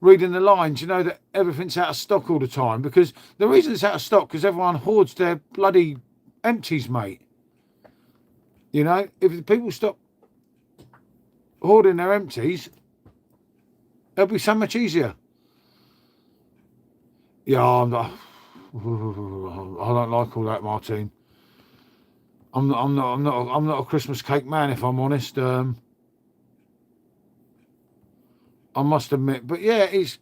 reading the lines, you know, that everything's out of stock all the time. Because the reason it's out of stock because everyone hoards their bloody empties, mate. You know, if people stop hoarding their empties, it'll be so much easier. Yeah, I don't like all that, Martin. I'm not a Christmas cake man, if I'm honest. I must admit, but yeah, it's.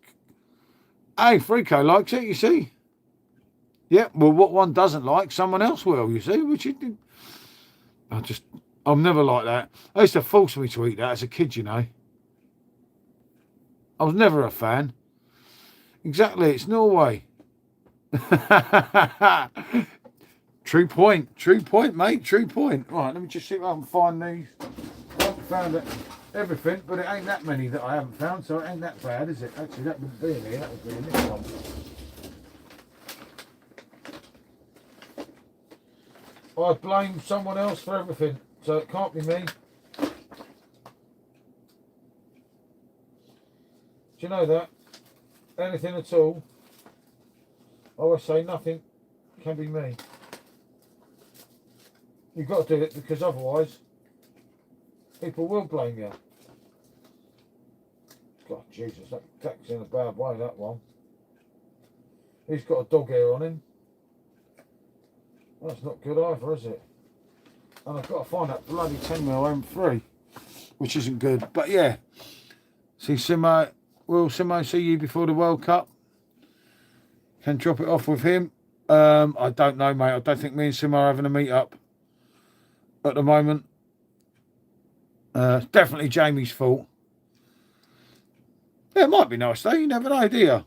Hey, Frico likes it. You see. Yeah, well, what one doesn't like, someone else will. You see, which it. I'm never like that. They used to force me to eat that as a kid, you know. I was never a fan. Exactly, it's Norway. True point, mate, true point. Right, let me just see if I can find these. I haven't found everything, but it ain't that many that I haven't found, so it ain't that bad, is it? Actually, that wouldn't be in here, that would be in this one. I blame someone else for everything, so it can't be me. Do you know that? Anything at all, I always say nothing can be me. You've got to do it because otherwise people will blame you. God, Jesus, that's in a bad way, that one. He's got a dog hair on him. That's not good either, is it? And I've got to find that bloody 10mm M3, which isn't good. But yeah, see Simo, will Simo see you before the World Cup? Can drop it off with him. I don't know, mate. I don't think me and Simo are having a meet up at the moment. It's definitely Jamie's fault. Yeah, it might be nice though. You never know, do you?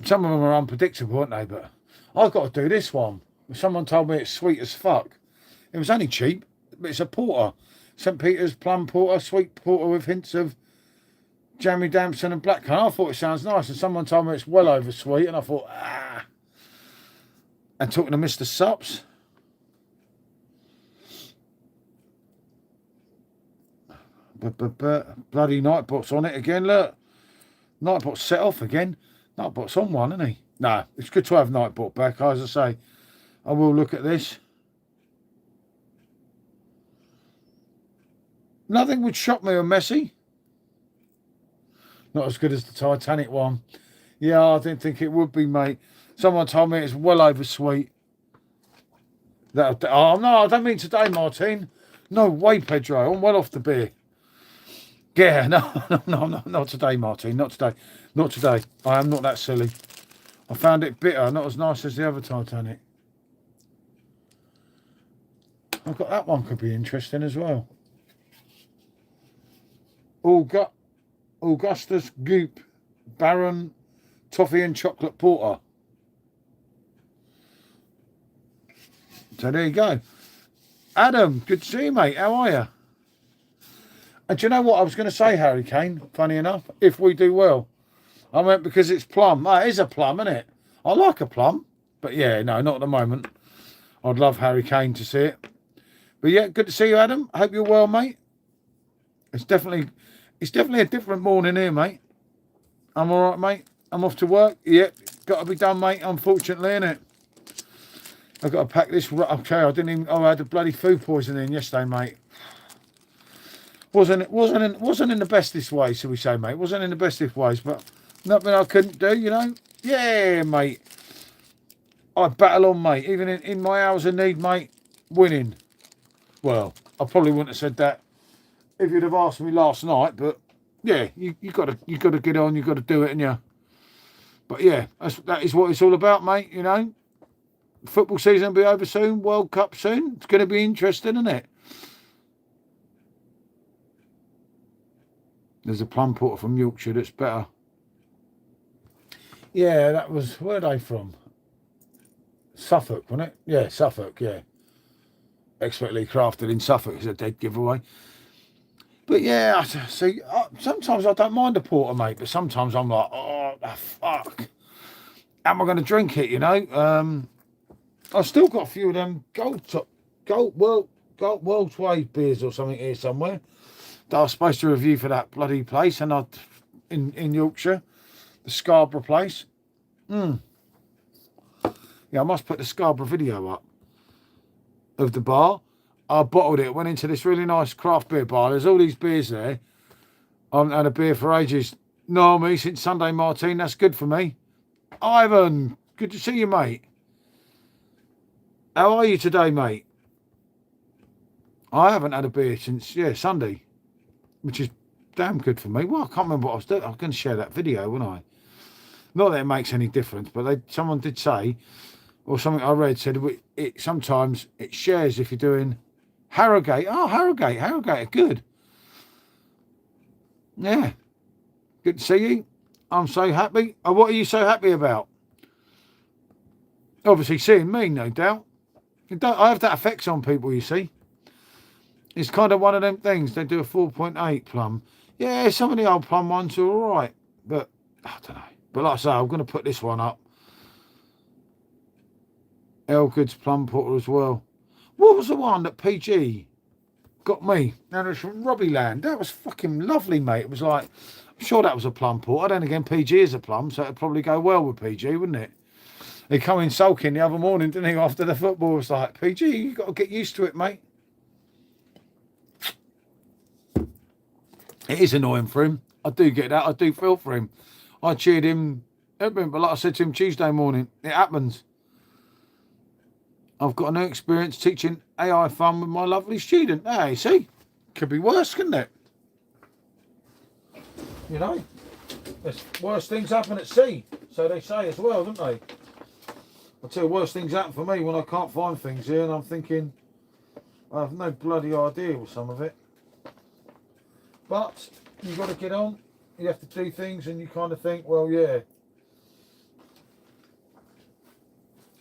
Some of them are unpredictable, aren't they? But I've got to do this one. Someone told me it's sweet as fuck. It was only cheap, but it's a porter. St. Peter's plum porter, sweet porter with hints of jammy damson and blackcurrant. I thought it sounds nice, and someone told me it's well over sweet, and I thought, ah. And talking to Mr. Sups, bloody Nightbot's on it again. Look, Nightbot's set off again. Nightbot's on one, isn't he? No, it's good to have Nightbot back. As I say, I will look at this. Nothing would shock me on Messi. Not as good as the Titanic one. Yeah, I didn't think it would be, mate. Someone told me it's well over sweet. Oh, no, I don't mean today, Martin. No way, Pedro. I'm well off the beer. Yeah, no, not today, Martin. Not today. Not today. I am not that silly. I found it bitter, not as nice as the other Titanic. I've got that one, could be interesting as well. Augustus Goop, Baron Toffee and Chocolate Porter. So there you go. Adam, good to see you, mate. How are you? And do you know what I was going to say, Harry Kane? Funny enough, if we do well. I meant because it's plum. Oh, it is a plum, isn't it? I like a plum. But yeah, no, not at the moment. I'd love Harry Kane to see it. But yeah, good to see you, Adam. I hope you're well, mate. It's definitely a different morning here, mate. I'm all right, mate. I'm off to work. Yep, got to be done, mate. Unfortunately, innit? I've got to pack this. Okay, I had a bloody food poisoning yesterday, mate. Wasn't in the bestest way, shall we say, mate? Wasn't in the bestest ways, but nothing I couldn't do, you know. Yeah, mate. I battle on, mate. Even in my hours of need, mate. Winning. Well, I probably wouldn't have said that if you'd have asked me last night, but yeah, you got to get on. You got to do it, and yeah. But yeah, that is what it's all about, mate. You know, football season will be over soon. World Cup soon. It's going to be interesting, isn't it? There's a plum porter from Yorkshire that's better. Yeah, that was, where are they from? Suffolk, wasn't it? Yeah, Suffolk, yeah. Expertly crafted in Suffolk is a dead giveaway. But yeah, see, sometimes I don't mind a porter, mate, but sometimes I'm like, oh, fuck. How am I going to drink it, you know? I've still got a few of them World Trade beers or something here somewhere that I was supposed to review for that bloody place, and in Yorkshire, the Scarborough place. Yeah, I must put the Scarborough video up of the bar. I bottled it, went into this really nice craft beer bar. There's all these beers there. I haven't had a beer for ages. No, me, since Sunday, Martin. That's good for me. Ivan, good to see you, mate. How are you today, mate? I haven't had a beer since, Sunday, which is damn good for me. Well, I can't remember what I was doing. I was going to share that video, wasn't I? Not that it makes any difference, but someone did say, or something I read said, sometimes it shares if you're doing Harrogate. Oh, Harrogate are good. Yeah. Good to see you. I'm so happy. What are you so happy about? Obviously seeing me, no doubt. I have that effects on people, you see. It's kind of one of them things. They do a 4.8 plum. Yeah, some of the old plum ones are all right. But, I don't know. But like I say, I'm going to put this one up. Elgood's Plum Porter as well. What was the one that PG got me? Now, it's from Robbie Land. That was fucking lovely, mate. It was like, I'm sure that was a plum porter. Then again, PG is a plum, so it'd probably go well with PG, wouldn't it? He come in sulking the other morning, didn't he, after the football? Was like, PG, you got to get used to it, mate. It is annoying for him. I do get that. I do feel for him. I cheered him, but like I said to him Tuesday morning, it happens. I've got a new experience teaching AI fun with my lovely student. Hey, see? Could be worse, couldn't it? You know? There's worse things happen at sea. So they say as well, don't they? I tell you, worse things happen for me when I can't find things here and I'm thinking, I have no bloody idea with some of it. But you've got to get on. You have to do things and you kind of think, well, yeah.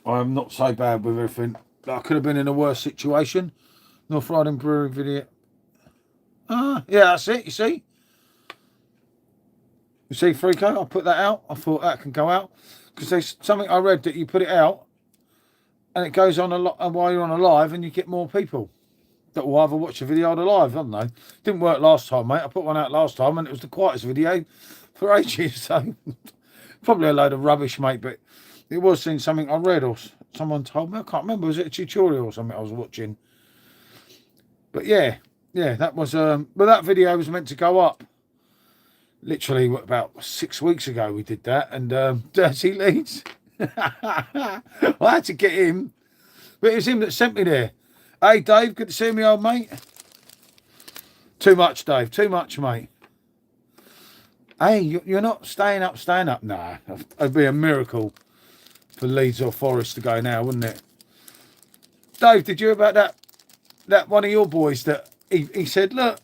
I'm not so bad with everything. I could have been in a worse situation. North Riding Brewery video. Yeah, that's it, you see. You see, Freako, I put that out. I thought that can go out. Because there's something I read that you put it out and it goes on a lot while you're on a live and you get more people that will either watch the video or the live, I don't know. Didn't work last time, mate. I put one out last time and it was the quietest video for ages. So probably a load of rubbish, mate, but it was something I read or someone told me. I can't remember. Was it a tutorial or something I was watching? But yeah, that was, but that video was meant to go up. Literally, about 6 weeks ago we did that. And Dirty Leeds. I had to get him. But it was him that sent me there. Hey, Dave, good to see me, old mate. Too much, Dave. Too much, mate. Hey, you're not staying up. Nah, it'd be a miracle for Leeds or Forest to go now, wouldn't it? Dave, did you hear about that one of your boys that he said, look,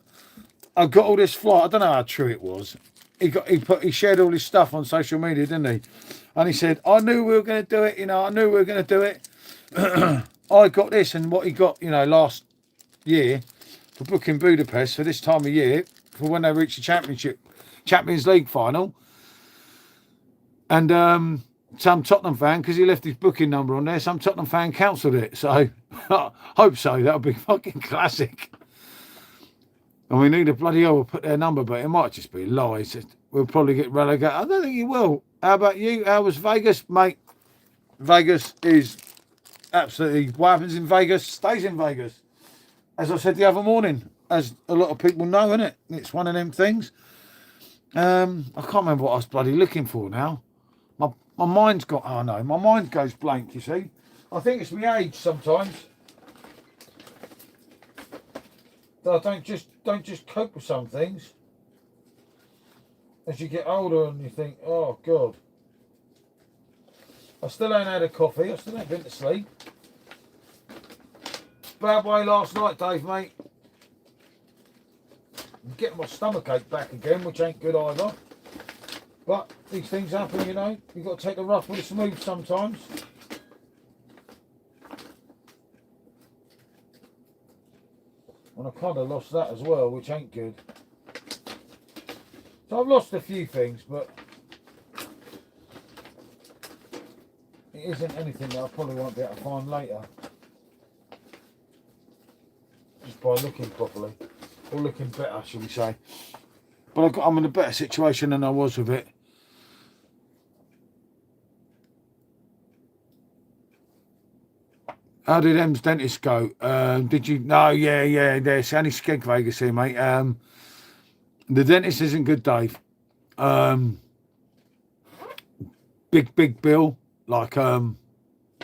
I've got all this flight. I don't know how true it was. He shared all his stuff on social media, didn't he? And he said, I knew we were going to do it, you know, I knew we were going to do it. I got this, and what he got, you know, last year for booking Budapest for this time of year, for when they reach the Champions League final. And some Tottenham fan, because he left his booking number on there, some Tottenham fan cancelled it. So I hope so. That'll be fucking classic. And we need a bloody hell will put their number, but it might just be lies. We'll probably get relegated. I don't think he will. How about you? How was Vegas, mate? Vegas is absolutely, what happens in Vegas stays in Vegas. As I said the other morning, as a lot of people know, isn't it? It's one of them things. I can't remember what I was bloody looking for now. My mind's got, oh no, my mind goes blank, you see. I think it's my age sometimes. That I don't just cope with some things. As you get older and you think, oh God. I still ain't had a coffee, I still ain't been to sleep. Bad way last night, Dave, mate. I'm getting my stomachache back again, which ain't good either. But these things happen, you know. You've got to take the rough with the smooth sometimes. And I kind of lost that as well, which ain't good. So I've lost a few things, but it isn't anything that I probably won't be able to find later. Just by looking properly. Or looking better, shall we say. But I'm in a better situation than I was with it. How did M's dentist go? Did you? No, yeah. There's only Skeg Vegas here, mate. The dentist isn't good, Dave. Big bill, like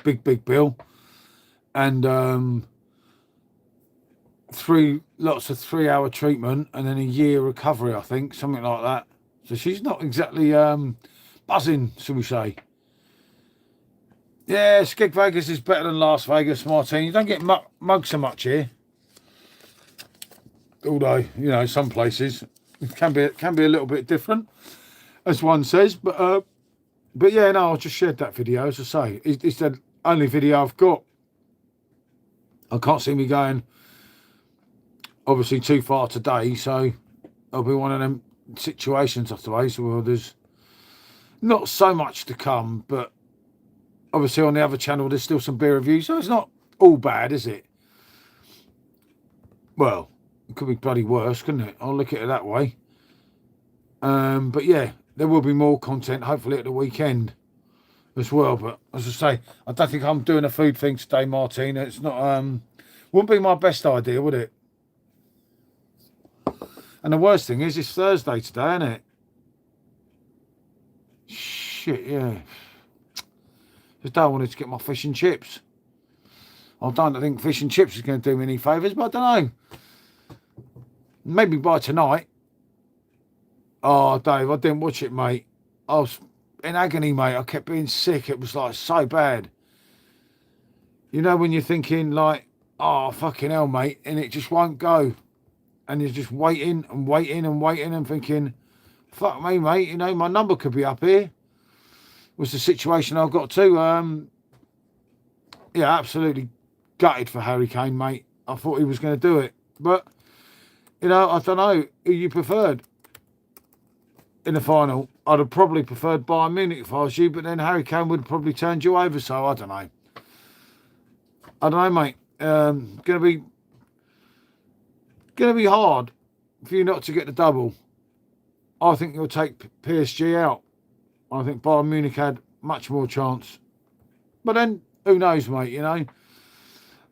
big bill, and lots of 3-hour treatment, and then a year recovery, I think, something like that. So she's not exactly buzzing, shall we say. Yeah, Skeg Vegas is better than Las Vegas, Martin. You don't get mugged so much here. Although, you know, some places it can be a little bit different. as one says. But yeah, no, I just shared that video. As I say, it's the only video I've got. I can't see me going, obviously, too far today, so it'll be one of them situations, I suppose, where there's not so much to come, but obviously on the other channel there's still some beer reviews, so it's not all bad, is it? Well, it could be bloody worse, couldn't it? I'll look at it that way. But yeah, there will be more content, hopefully at the weekend as well. But as I say, I don't think I'm doing a food thing today, Martin. It's not, wouldn't be my best idea, would it? And the worst thing is, it's Thursday today, isn't it? Shit, yeah. Just don't want to get my fish and chips. I don't think fish and chips is going to do me any favours, but I don't know. Maybe by tonight. Oh, Dave, I didn't watch it, mate. I was in agony, mate. I kept being sick. It was like so bad. You know, when you're thinking like, oh, fucking hell, mate, and it just won't go. And you're just waiting and waiting and waiting and thinking, fuck me, mate, you know, my number could be up here. Was the situation I got to. Yeah, absolutely gutted for Harry Kane, mate. I thought he was going to do it. But, you know, I don't know who you preferred in the final. I'd have probably preferred Bayern Munich if I was you, but then Harry Kane would have probably turned you over, so I don't know. I don't know, mate. Gonna be hard for you not to get the double. I think you'll take PSG out. I think Bayern Munich had much more chance. But then, who knows, mate, you know.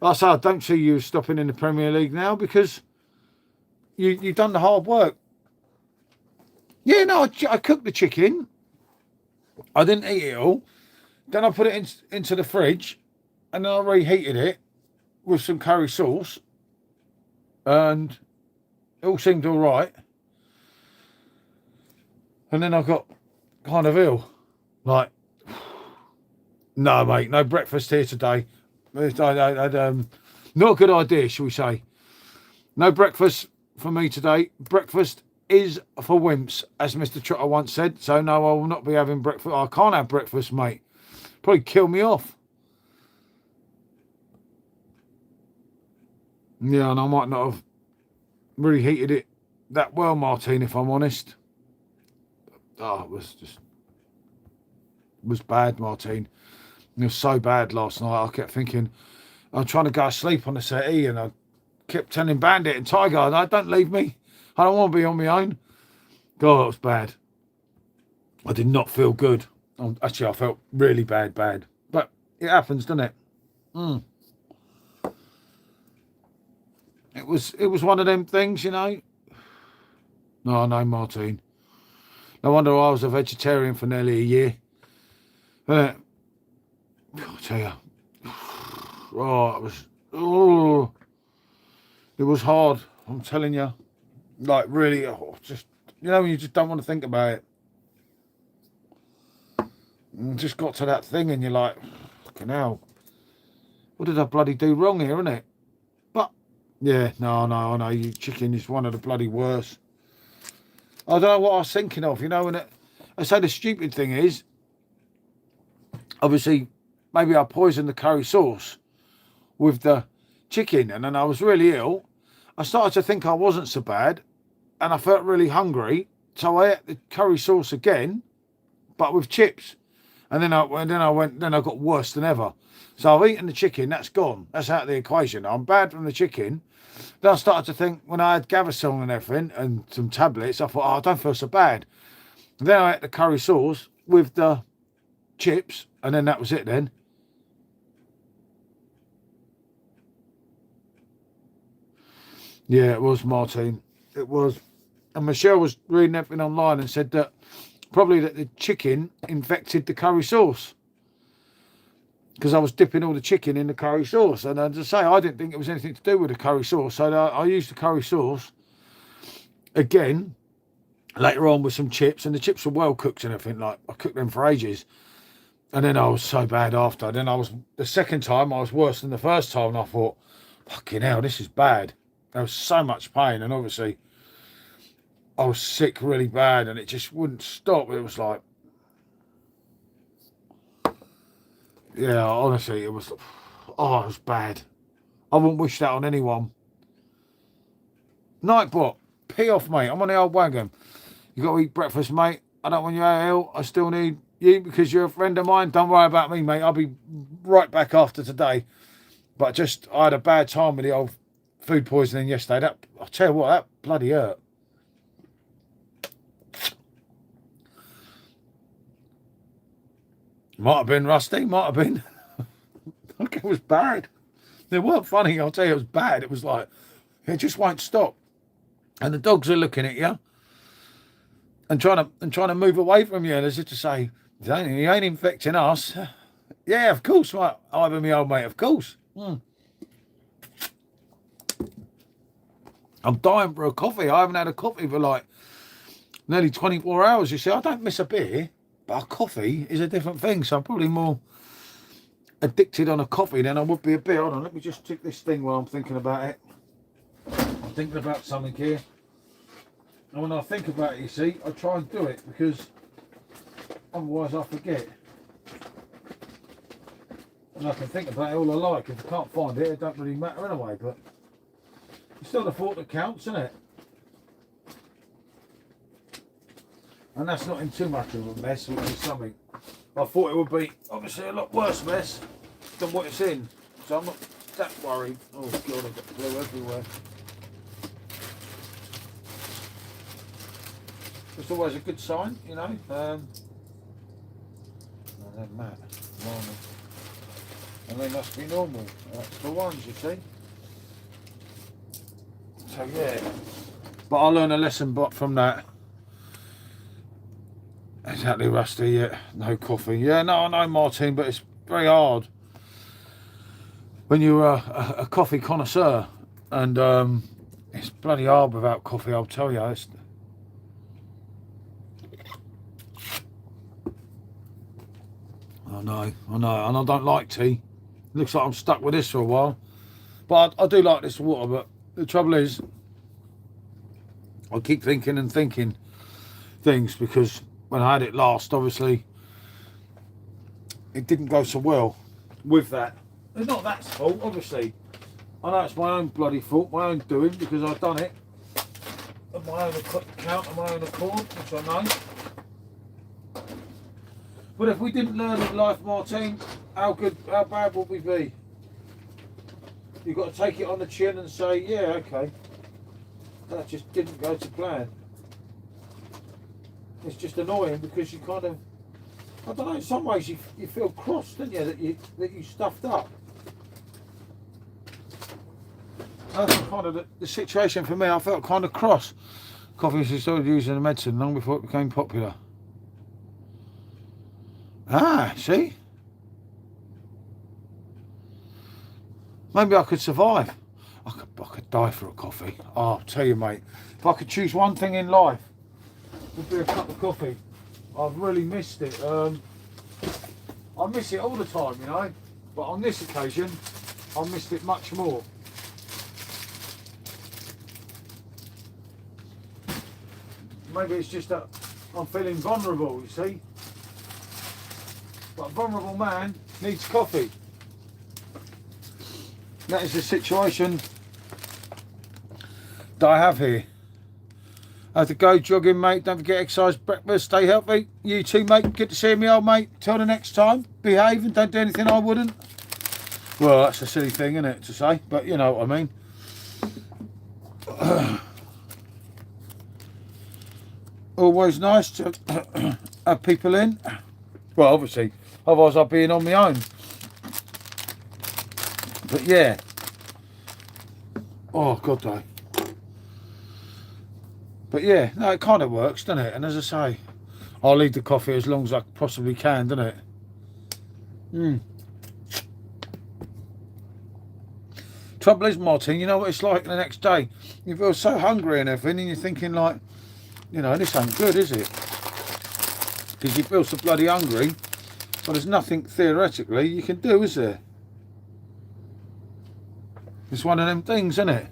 Like I say, I don't see you stopping in the Premier League now because you've done the hard work. Yeah, no, I cooked the chicken. I didn't eat it all. Then I put it into the fridge and then I reheated it with some curry sauce. And it all seemed all right. And then I got kind of ill. Like, no, mate, no breakfast here today. Not a good idea, shall we say. No breakfast for me today. Breakfast is for wimps, as Mr. Trotter once said. So, no, I will not be having breakfast. I can't have breakfast, mate. Probably kill me off. Yeah, and I might not have really heated it that well, Martin, if I'm honest. Oh, it was bad, Martin. It was so bad last night. I kept thinking, I was trying to go to sleep on the settee and I kept telling Bandit and Tiger, no, don't leave me. I don't want to be on my own. God, it was bad. I did not feel good. Actually, I felt really bad. But it happens, doesn't it? It was one of them things, you know. No, Martin. No wonder I was a vegetarian for nearly a year. I tell you. It was hard. I'm telling you. Like, really, just, you know, when you just don't want to think about it. And just got to that thing and you're like, fucking hell. What did I bloody do wrong here, innit? But, yeah, no, I know. You chicken is one of the bloody worst. I don't know what I was thinking of, you know, and I say the stupid thing is, obviously, maybe I poisoned the curry sauce with the chicken, and then I was really ill. I started to think I wasn't so bad, and I felt really hungry, so I ate the curry sauce again, but with chips. And then I got worse than ever. So I've eaten the chicken, that's gone. That's out of the equation. I'm bad from the chicken. Then I started to think, when I had Gaviscon and everything, and some tablets, I thought, oh, I don't feel so bad. And then I ate the curry sauce with the chips, and then that was it then. Yeah, it was, Martin. It was. And Michelle was reading everything online and said that probably that the chicken infected the curry sauce. Because I was dipping all the chicken in the curry sauce. And as I say, I didn't think it was anything to do with the curry sauce. So I used the curry sauce again later on with some chips. And the chips were well cooked and everything. Like, I cooked them for ages. And then I was so bad after. Then the second time, I was worse than the first time. And I thought, fucking hell, this is bad. There was so much pain. And obviously, I was sick really bad, and it just wouldn't stop. It was like, yeah, honestly, it was, oh, it was bad. I wouldn't wish that on anyone. Nightbot, pee off, mate. I'm on the old wagon. You got to eat breakfast, mate. I don't want you out ill. I still need you because you're a friend of mine. Don't worry about me, mate. I'll be right back after today. But just, I had a bad time with the old food poisoning yesterday. That, I'll tell you what, that bloody hurt. Might have been Rusty, might have been. It was bad. It weren't funny, I'll tell you, it was bad. It was like, it just won't stop. And the dogs are looking at you and trying to move away from you, as if to say, you ain't infecting us. Yeah, of course, mate. Ivan, my old mate, of course. I'm dying for a coffee. I haven't had a coffee for like nearly 24 hours. You see, I don't miss a beer, but a coffee is a different thing. So I'm probably more addicted on a coffee than I would be a beer. Hold on, let me just tick this thing while I'm thinking about it. I'm thinking about something here. And when I think about it, you see, I try and do it because otherwise I forget. And I can think about it all I like. If I can't find it, it don't really matter anyway. But it's still the thought that counts, isn't it? And that's not in too much of a mess, which is something. I thought it would be obviously a lot worse mess than what it's in. So I'm not that worried. Oh God, I've got glue everywhere. It's always a good sign, you know. And then that, normal. And they must be normal. That's the ones, you see. So yeah. But I learned a lesson from that. Exactly, Rusty, yeah. No coffee. Yeah, no, I know, Martin, but it's very hard when you're a coffee connoisseur. And it's bloody hard without coffee, I'll tell you. I know, and I don't like tea. Looks like I'm stuck with this for a while. But I do like this water, but the trouble is, I keep thinking and thinking things because when I had it last, obviously, it didn't go so well with that. It's not that's fault, obviously. I know it's my own bloody fault, my own doing, because I've done it of my own account, of my own accord, which I know. But if we didn't learn in life, Martin, how bad would we be? You've got to take it on the chin and say, yeah, okay, that just didn't go to plan. It's just annoying because you kind of, I don't know, in some ways you feel cross, don't you, that you stuffed up. That's kind of the situation for me. I felt kind of cross. Coffee was started using a medicine long before it became popular. Ah, see? Maybe I could survive. I could die for a coffee. Oh, I'll tell you, mate. If I could choose one thing in life, it would be a cup of coffee. I've really missed it. I miss it all the time, you know. But on this occasion, I missed it much more. Maybe it's just that I'm feeling vulnerable, you see. But a vulnerable man needs coffee. That is the situation that I have here. I have to go jogging, mate. Don't forget exercise, breakfast, stay healthy. You too, mate. Good to see me, old mate. Till the next time. Behave and don't do anything I wouldn't. Well, that's a silly thing, isn't it, to say? But you know what I mean. Always nice to have people in. Well, obviously, otherwise I'd be in on my own. But yeah. Oh, God, though. But yeah, no, it kind of works, doesn't it? And as I say, I'll leave the coffee as long as I possibly can, doesn't it? Trouble is, Martin, you know what it's like the next day? You feel so hungry and everything, and you're thinking like, you know, this ain't good, is it? Because you feel so bloody hungry, but there's nothing theoretically you can do, is there? It's one of them things, isn't it?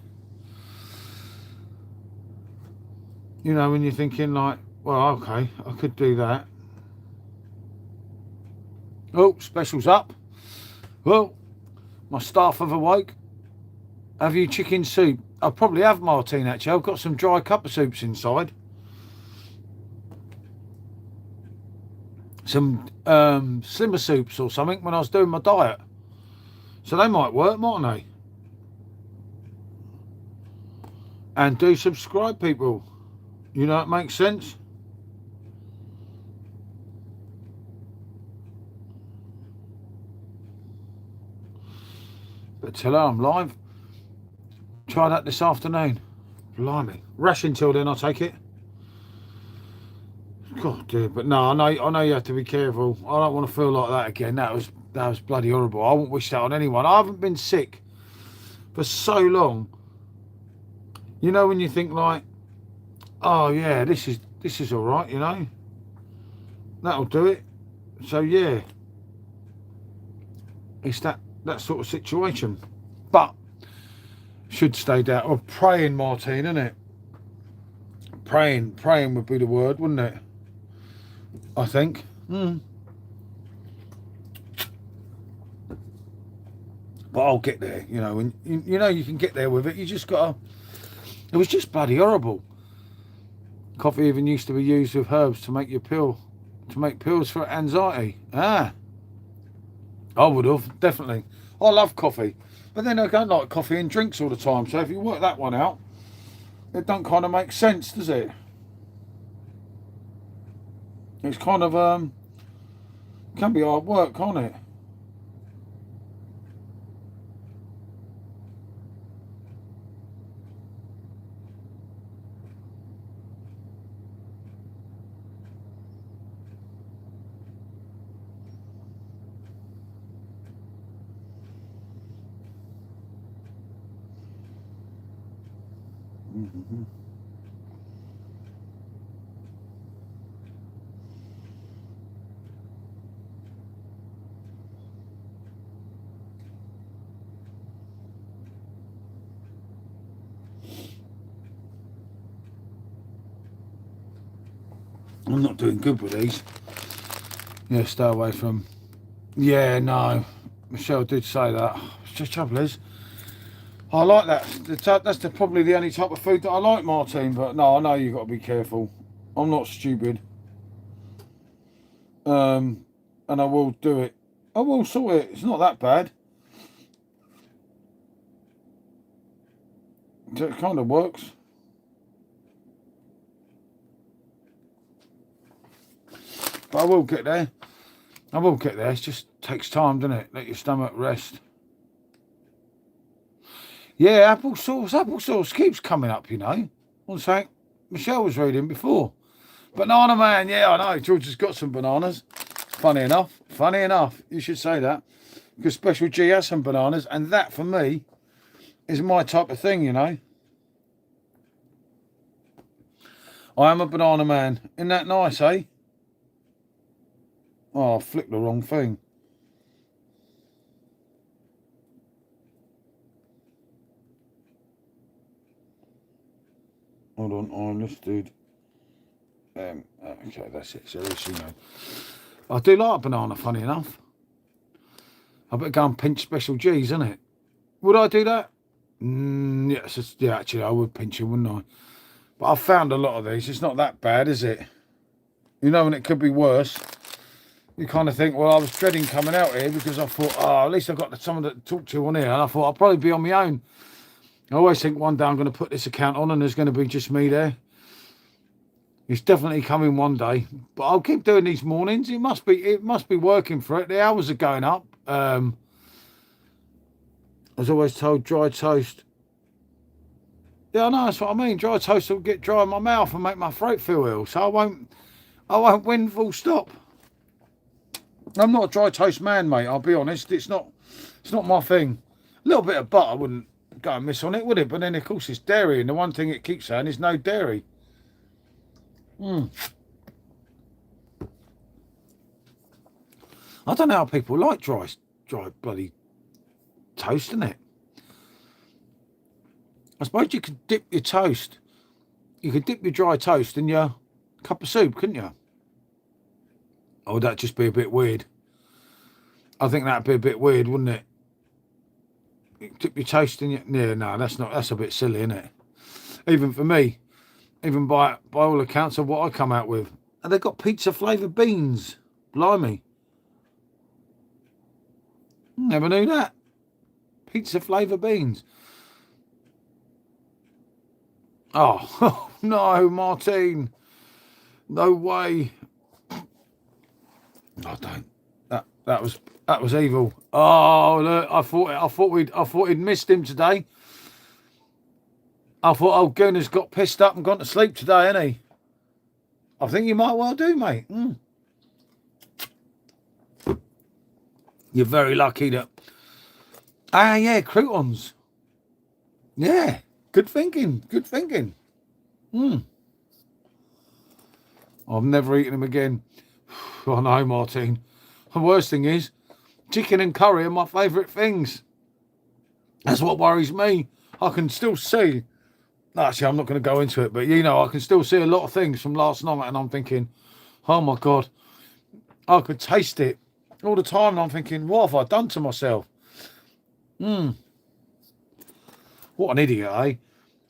You know, when you're thinking like, well, okay, I could do that. Oh, special's up. Well, my staff have awoke. Have you chicken soup? I probably have, Martine, actually. I've got some dry cup of soups inside. Some slimmer soups or something when I was doing my diet. So they might work, mightn't they? And do subscribe, people. You know, it makes sense. But tell her I'm live. Try that this afternoon. Blimey. Ration till then, I'll take it. God, dear. But no, I know you have to be careful. I don't want to feel like that again. That was bloody horrible. I wouldn't wish that on anyone. I haven't been sick for so long. You know, when you think like, oh yeah, this is all right, you know, that'll do it. So yeah, it's that sort of situation. But should stay down. Or praying, Martine, isn't it? Praying would be the word, wouldn't it? I think. But I'll get there, you know, and you know you can get there with it. You just gotta. It was just bloody horrible. Coffee even used to be used with herbs to make pills for anxiety. I would have, definitely. I love coffee, but then I don't like coffee and drinks all the time. So if you work that one out, it don't kind of make sense, does it? It's kind of can be hard work, can't it? I'm not doing good with these. Yeah, stay away from. Yeah, no. Michelle did say that. The trouble is, I like that. That's probably the only type of food that I like, Martine. But no, I know you've got to be careful. I'm not stupid. And I will do it. I will sort it. It's not that bad. It kind of works. But I will get there. I will get there. It just takes time, doesn't it? Let your stomach rest. Yeah, applesauce keeps coming up, you know. One sec. Michelle was reading before. Banana man, yeah, I know. George has got some bananas. Funny enough, you should say that. Because Special G has some bananas, and that, for me, is my type of thing, you know. I am a banana man. Isn't that nice, eh? Oh, I flicked the wrong thing. Hold on, I listed. Okay, that's it. So, you know, I do like a banana, funny enough. I better go and pinch Special G's, isn't it? Would I do that? Yes, yeah, actually, I would pinch it, wouldn't I? But I've found a lot of these. It's not that bad, is it? You know, and it could be worse. You kind of think, well, I was dreading coming out here because I thought, oh, at least I've got someone to talk to on here. And I thought I'll probably be on my own. I always think one day I'm going to put this account on and there's going to be just me there. It's definitely coming one day. But I'll keep doing these mornings. It must be working for it. The hours are going up. I was always told dry toast. Yeah, I know, that's what I mean. Dry toast will get dry in my mouth and make my throat feel ill. So I won't win, full stop. I'm not a dry toast man, mate. I'll be honest. It's not my thing. A little bit of butter wouldn't go amiss on it, would it? But then, of course, it's dairy, and the one thing it keeps saying is no dairy. I don't know how people like dry bloody toast, innit? I suppose you could dip your toast You could dip your dry toast in your cup of soup, couldn't you? Or would that just be a bit weird? I think that'd be a bit weird, wouldn't it? You dip your toast in your... Yeah, no, that's a bit silly, isn't it? Even for me, even by all accounts of what I come out with. And they've got pizza flavoured beans. Blimey. Never knew that. Pizza flavoured beans. Oh, no, Martine. No way. I don't. That was evil. Oh, look, I thought he'd missed him today. I thought old Gunner's got pissed up and gone to sleep today, hasn't he? I think you might well do, mate. You're very lucky that... Ah, yeah, croutons. Yeah, good thinking. Good thinking. I've never eaten them again. Oh, no, Martine. The worst thing is, chicken and curry are my favourite things. That's what worries me. I can still see... Actually, I'm not going to go into it, but, you know, I can still see a lot of things from last night, and I'm thinking, oh, my God, I could taste it all the time, and I'm thinking, what have I done to myself? What an idiot, eh?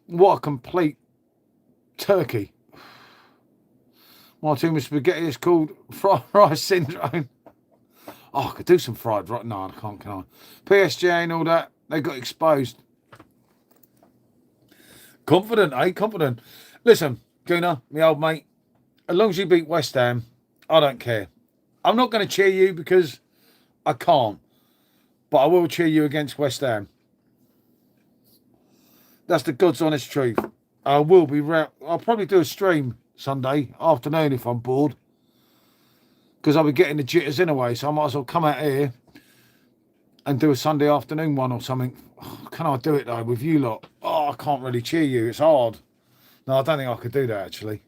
What a complete turkey. My team of spaghetti is called fried rice syndrome. Oh, I could do some fried rice. No, I can't, can I? PSG and all that, they got exposed. Confident, eh? Confident. Listen, Gunnar, my old mate, as long as you beat West Ham, I don't care. I'm not going to cheer you because I can't. But I will cheer you against West Ham. That's the God's honest truth. I will be... I'll probably do a stream Sunday afternoon if I'm bored. Because I'll be getting the jitters anyway, so I might as well come out here and do a Sunday afternoon one or something. Oh, can I do it, though, with you lot? Oh, I can't really cheer you. It's hard. No, I don't think I could do that, actually.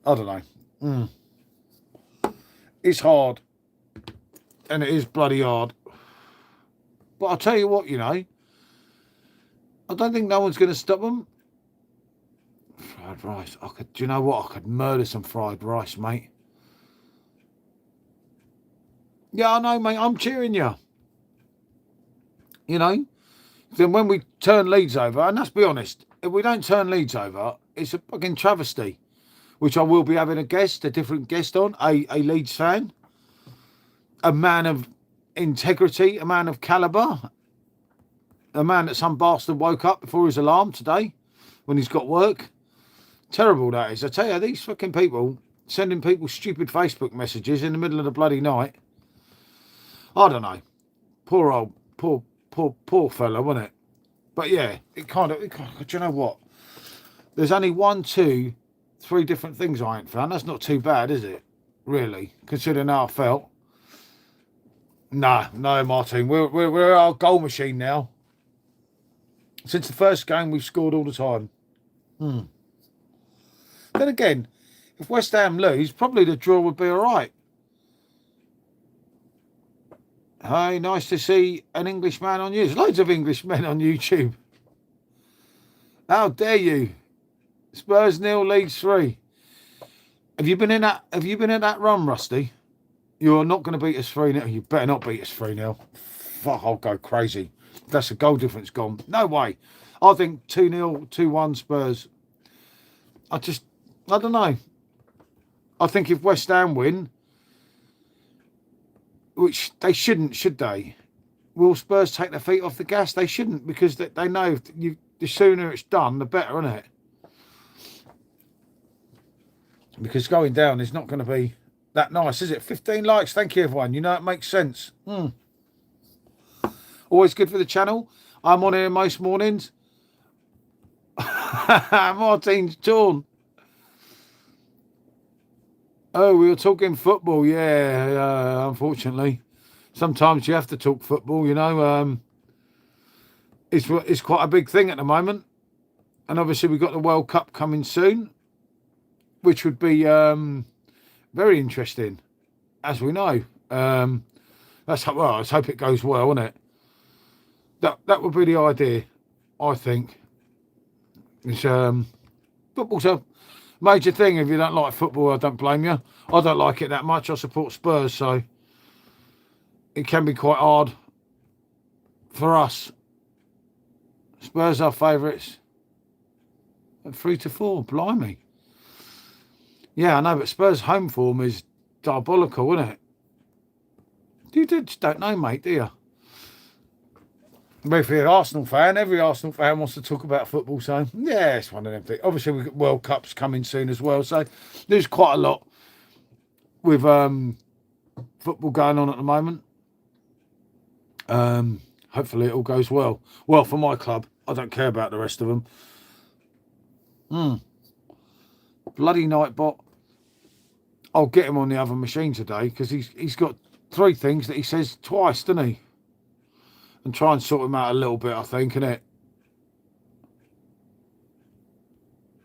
I don't know. It's hard. And it is bloody hard. But I'll tell you what, you know. I don't think no one's going to stop them. Fried rice. Do you know what? I could murder some fried rice, mate. Yeah, I know, mate. I'm cheering you. You know? Then when we turn Leeds over, and let's be honest, if we don't turn Leeds over, it's a fucking travesty. Which I will be having a different guest on, a Leeds fan. A man of integrity, a man of calibre. A man that some bastard woke up before his alarm today when he's got work. Terrible that is. I tell you, these fucking people sending people stupid Facebook messages in the middle of the bloody night. I don't know. Poor fella, wasn't it? But yeah, it kind of, do you know what? There's only 1, 2, 3 different things I ain't found. That's not too bad, is it? Really, considering how I felt. No, Martin. We're our goal machine now. Since the first game, we've scored all the time. Then again, if West Ham lose, probably the draw would be all right. Hey, nice to see an Englishman on you. There's loads of Englishmen on YouTube. How dare you? Spurs 0, Leeds 3. Have you been in that run, Rusty? You're not going to beat us 3-0. You better not beat us 3-0. Fuck, I'll go crazy. That's the goal difference gone. No way. I think 2-0, 2-1 Spurs. I don't know. I think if West Ham win, which they shouldn't, should they? Will Spurs take their feet off the gas? They shouldn't, because they know the sooner it's done, the better, isn't it? Because going down is not going to be that nice, is it? 15 likes. Thank you, everyone. You know, it makes sense. Always good for the channel. I'm on here most mornings. Martin's torn. Oh, we were talking football. Yeah, unfortunately. Sometimes you have to talk football, you know. It's quite a big thing at the moment. And obviously we've got the World Cup coming soon, which would be very interesting, as we know. Let's hope it goes well, wouldn't it? That would be the idea, I think. It's football's a major thing. If you don't like football, I don't blame you. I don't like it that much. I support Spurs, so it can be quite hard for us. Spurs are favourites at 3-4. Blimey. Yeah, I know, but Spurs' home form is diabolical, isn't it? You just don't know, mate, do you? But if you're an Arsenal fan, every Arsenal fan wants to talk about football, so yeah, it's one of them things. Obviously, we've got World Cups coming soon as well, so there's quite a lot with football going on at the moment. Hopefully it all goes well. Well, for my club, I don't care about the rest of them. Bloody Nightbot. I'll get him on the other machine today because he's got 3 things that he says twice, doesn't he? And try and sort him out a little bit, I think, innit?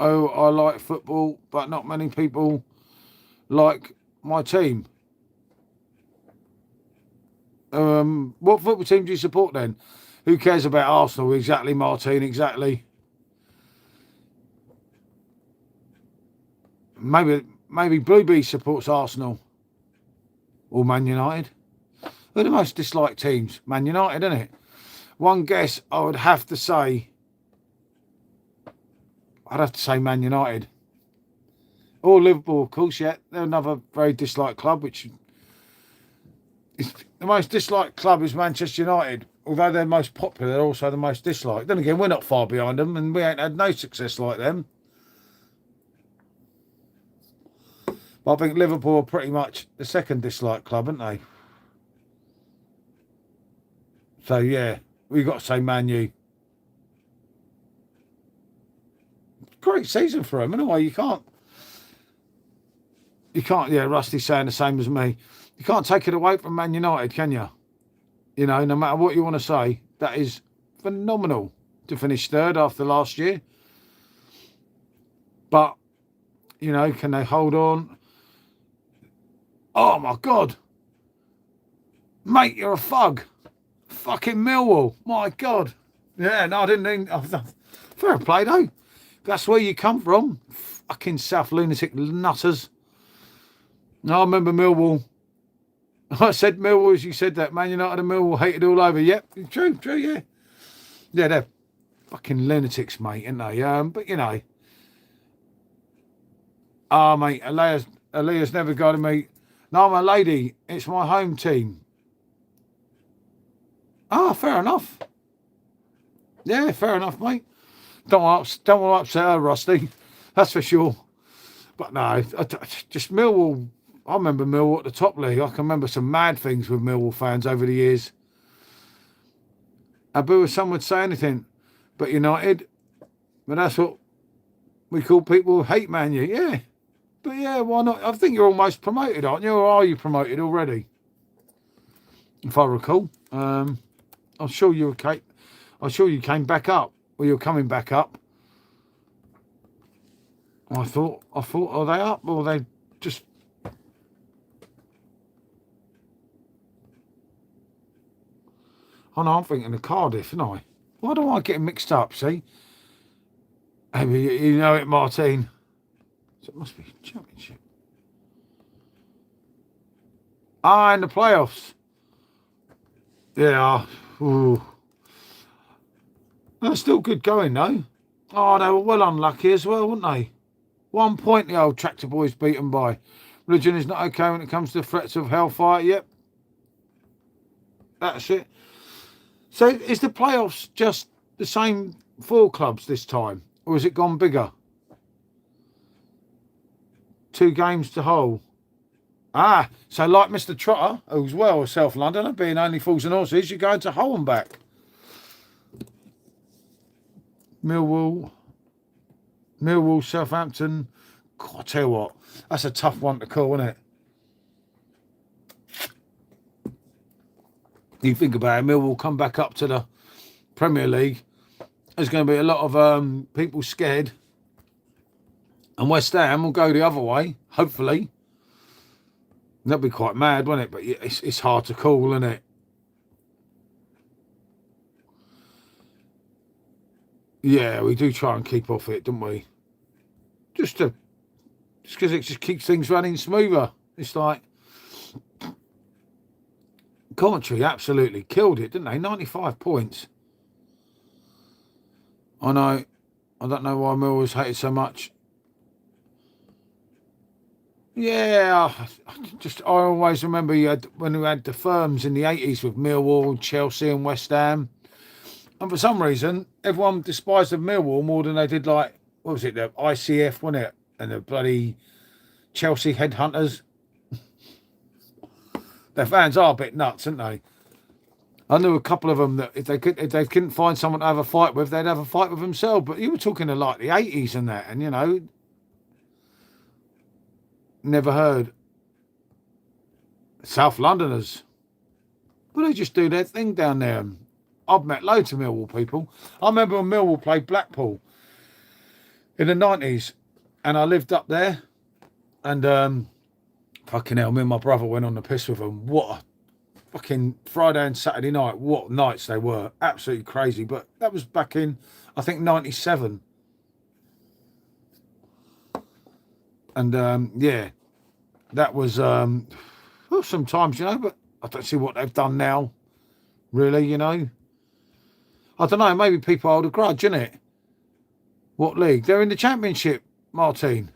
Oh, I like football, but not many people like my team. What football team do you support then? Who cares about Arsenal? Exactly, Martin, exactly. Maybe Bluebee supports Arsenal or Man United. Who are the most disliked teams? Man United, isn't it? One guess, I would have to say... I'd have to say Man United. Or Liverpool, of course, yeah. They're another very disliked club, which... is the most disliked club is Manchester United. Although they're most popular, they're also the most disliked. Then again, we're not far behind them, and we ain't had no success like them. But I think Liverpool are pretty much the second disliked club, aren't they? So, yeah, we've got to say Man U. Great season for him, anyway. You can't, yeah, Rusty's saying the same as me. You can't take it away from Man United, can you? You know, no matter what you want to say, that is phenomenal to finish 3rd after last year. But, you know, can they hold on? Oh, my God. Mate, you're a thug. Fucking Millwall. My God. Yeah, no, I didn't think... Fair play, though. That's where you come from. Fucking South lunatic nutters. No, I remember Millwall. I said Millwall as you said that. Man United and Millwall hated all over. Yep, true, yeah. Yeah, they're fucking lunatics, mate, aren't they? But, you know. Mate, Aaliyah's never got to me. No, I'm a lady. It's my home team. Fair enough. Yeah, fair enough, mate. Don't want to upset her, Rusty. That's for sure. But no, just Millwall. I remember Millwall at the top league. I can remember some mad things with Millwall fans over the years. Abu, some would say anything, but United. But that's what we call people who hate Man U. Yeah. But yeah, why not? I think you're almost promoted, aren't you? Or are you promoted already? If I recall. I'm sure you came back up. Well, you're coming back up. I thought, are they up or are they just... Oh no, I'm thinking of Cardiff, aren't I? Why do I get mixed up, see? Maybe you know it, Martine. So it must be Championship. In the playoffs. Yeah. Ooh. They're still good going, though. Oh, they were well unlucky as well, weren't they? 1 point the old tractor boys beat them by. Religion is not okay when it comes to threats of hellfire. Yep. That's it. So is the playoffs just the same 4 clubs this time? Or has it gone bigger? 2 games to whole. So like Mr. Trotter, who's well a South Londoner, being only fools and horses, you're going to Hull and back. Millwall, Southampton. God, I tell you what, that's a tough one to call, isn't it? You think about it, Millwall come back up to the Premier League. There's going to be a lot of people scared. And West Ham will go the other way, hopefully. That'd be quite mad, wouldn't it? But it's hard to call, isn't it? Yeah, we do try and keep off it, don't we? just because it just keeps things running smoother. It's like Coventry absolutely killed it, didn't they? 95 points. I know. I don't know why Mill was hated so much. Yeah, I always remember when we had the firms in the 80s with Millwall, Chelsea and West Ham. And for some reason, everyone despised the Millwall more than they did, like, what was it, the ICF, wasn't it? And the bloody Chelsea headhunters. Their fans are a bit nuts, aren't they? I knew a couple of them that if they couldn't find someone to have a fight with, they'd have a fight with themselves. But you were talking of like the 80s and that, and you know, never heard South Londoners. But they just do their thing down there. I've met loads of Millwall people. I remember when Millwall played Blackpool in the 90s, and I lived up there, and fucking hell, me and my brother went on the piss with them. What a fucking Friday and Saturday night. What nights they were. Absolutely crazy. But that was back in, I think, 97. And, yeah, that was well, sometimes, you know, but I don't see what they've done now, really, you know. I don't know, maybe people hold a grudge, innit? What league? They're in the Championship, Martine.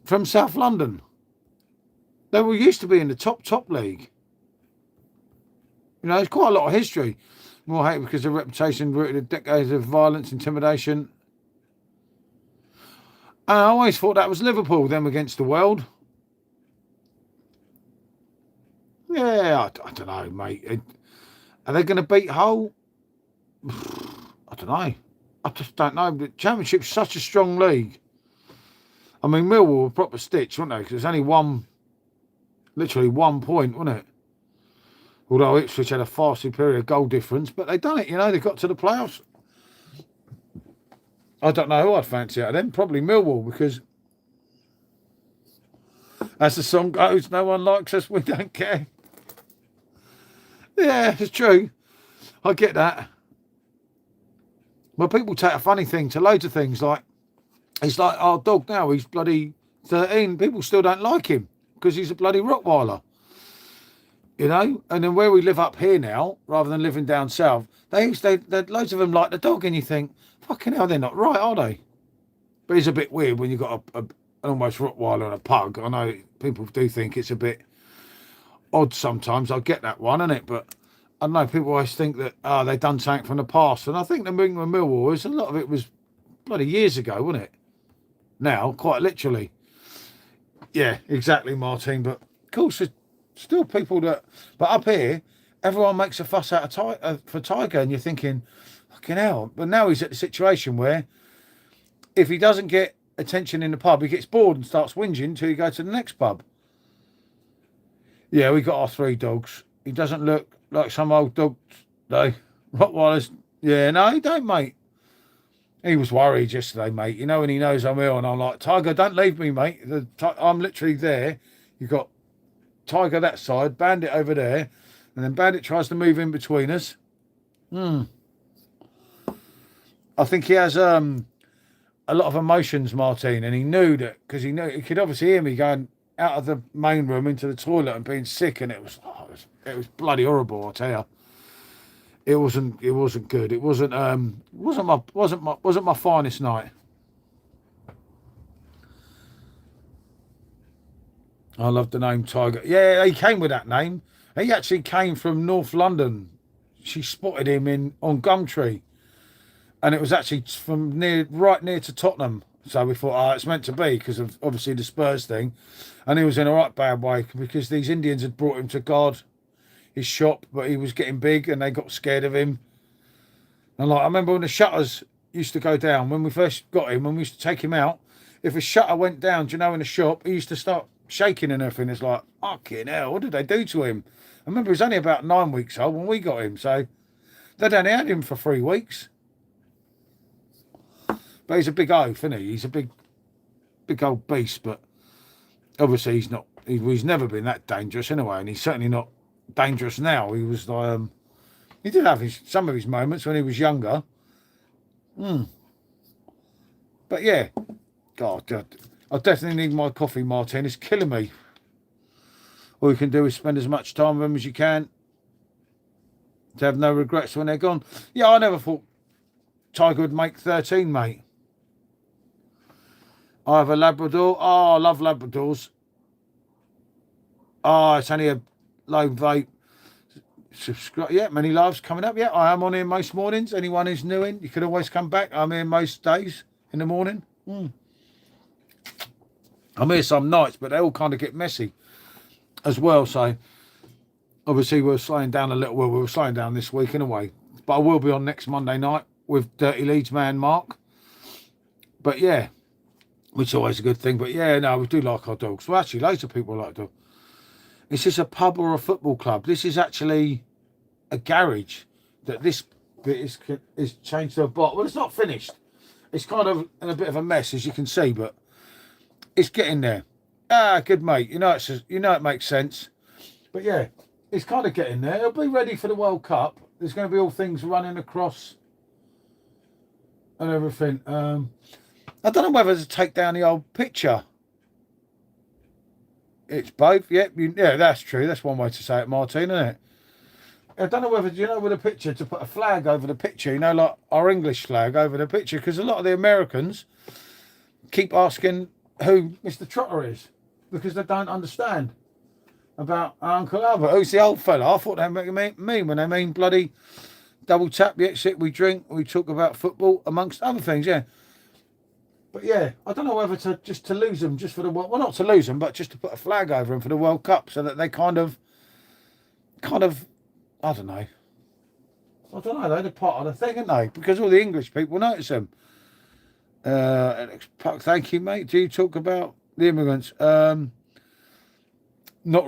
From South London. They were used to be in the top league. You know, there's quite a lot of history. More hate because of reputation rooted in decades of violence, intimidation. And I always thought that was Liverpool, them against the world. Yeah, I don't know, mate. Are they going to beat Hull? I don't know. I just don't know. The Championship's such a strong league. I mean, Millwall were proper stitch, weren't they? Because there's only literally 1 point, wasn't it? Although Ipswich had a far superior goal difference, but they done it, you know. They got to the playoffs. I don't know who I'd fancy out of them. Probably Millwall, because as the song goes, no one likes us, we don't care. Yeah, it's true. I get that. But people take a funny thing to loads of things. Like, it's like our dog now, he's bloody 13. People still don't like him because he's a bloody Rottweiler. You know? And then where we live up here now, rather than living down south, loads of them like the dog, and you think, fucking hell, they're not right, are they? But it's a bit weird when you've got an almost Rottweiler and a pug. I know people do think it's a bit odd sometimes. I get that one, innit? But I don't know, people always think that they've done something from the past. And I think the England Millwall, a lot of it was bloody years ago, wasn't it? Now, quite literally. Yeah, exactly, Martin. But of course, there's still people that... But up here, everyone makes a fuss out of for Tiger, and you're thinking, fucking hell. But now he's at the situation where if he doesn't get attention in the pub, he gets bored and starts whinging until you go to the next pub. Yeah, we got our 3 dogs. He doesn't look like some old dogs, though. Rottweilers. Yeah, no, he don't, mate. He was worried yesterday, mate. You know, when he knows I'm ill, and I'm like, Tiger, don't leave me, mate. I'm literally there. You've got Tiger that side, Bandit over there, and then Bandit tries to move in between us. I think he has a lot of emotions, Martin, and he knew that, because he could obviously hear me going out of the main room into the toilet and being sick, and it was bloody horrible, I tell you. It wasn't good. It wasn't my finest night. I love the name Tiger. Yeah, he came with that name. He actually came from North London. She spotted him on Gumtree, and it was actually from right near to Tottenham. So we thought, it's meant to be because of obviously the Spurs thing, and he was in a right bad way because these Indians had brought him to guard his shop, but he was getting big and they got scared of him. And like, I remember when the shutters used to go down, when we first got him, when we used to take him out, if a shutter went down, do you know, in a shop, he used to start shaking and everything. It's like, fucking hell, what did they do to him? I remember he was only about 9 weeks old when we got him, so they'd only had him for 3 weeks. But he's a big oaf, isn't he? He's a big old beast, but obviously he's never been that dangerous anyway, and he's certainly not dangerous now. He was he did have some of his moments when he was younger. But yeah, God, I definitely need my coffee, Martin. It's killing me. All you can do is spend as much time with them as you can to have no regrets when they're gone. Yeah, I never thought Tiger would make 13, mate. I have a Labrador. Oh, I love Labradors. Oh, it's only a low vape. Subscribe. Yeah, many lives coming up. Yeah, I am on here most mornings. Anyone who's new in, you can always come back. I'm here most days in the morning. I'm here some nights, but they all kind of get messy as well. So obviously we're slowing down a little. Well, we were slowing down this week in a way, but I will be on next Monday night with Dirty Leeds man Mark. But yeah, which is always a good thing. But yeah, no, we do like our dogs. Well, actually, loads of people like dogs. Is this a pub or a football club? This is actually a garage that this bit is changed to a bar. Well, it's not finished. It's kind of in a bit of a mess, as you can see, but it's getting there. Ah, good mate. You know it makes sense. But yeah, it's kind of getting there. It'll be ready for the World Cup. There's going to be all things running across and everything. I don't know whether to take down the old picture. It's both. Yep. Yeah, that's true. That's one way to say it, Martin, isn't it? I don't know whether, you know, with a picture, to put a flag over the picture, you know, like our English flag over the picture, because a lot of the Americans keep asking who Mr. Trotter is, because they don't understand about Uncle Albert. Who's the old fella? I thought they mean me when they mean bloody double tap, yeah, sit, we drink, we talk about football, amongst other things, yeah. But yeah, I don't know whether to lose them just for the World, well, not to lose them, but just to put a flag over them for the World Cup, so that they kind of, I don't know. They're part of the thing, aren't they? Because all the English people notice them. Thank you, mate. Do you talk about the immigrants? Not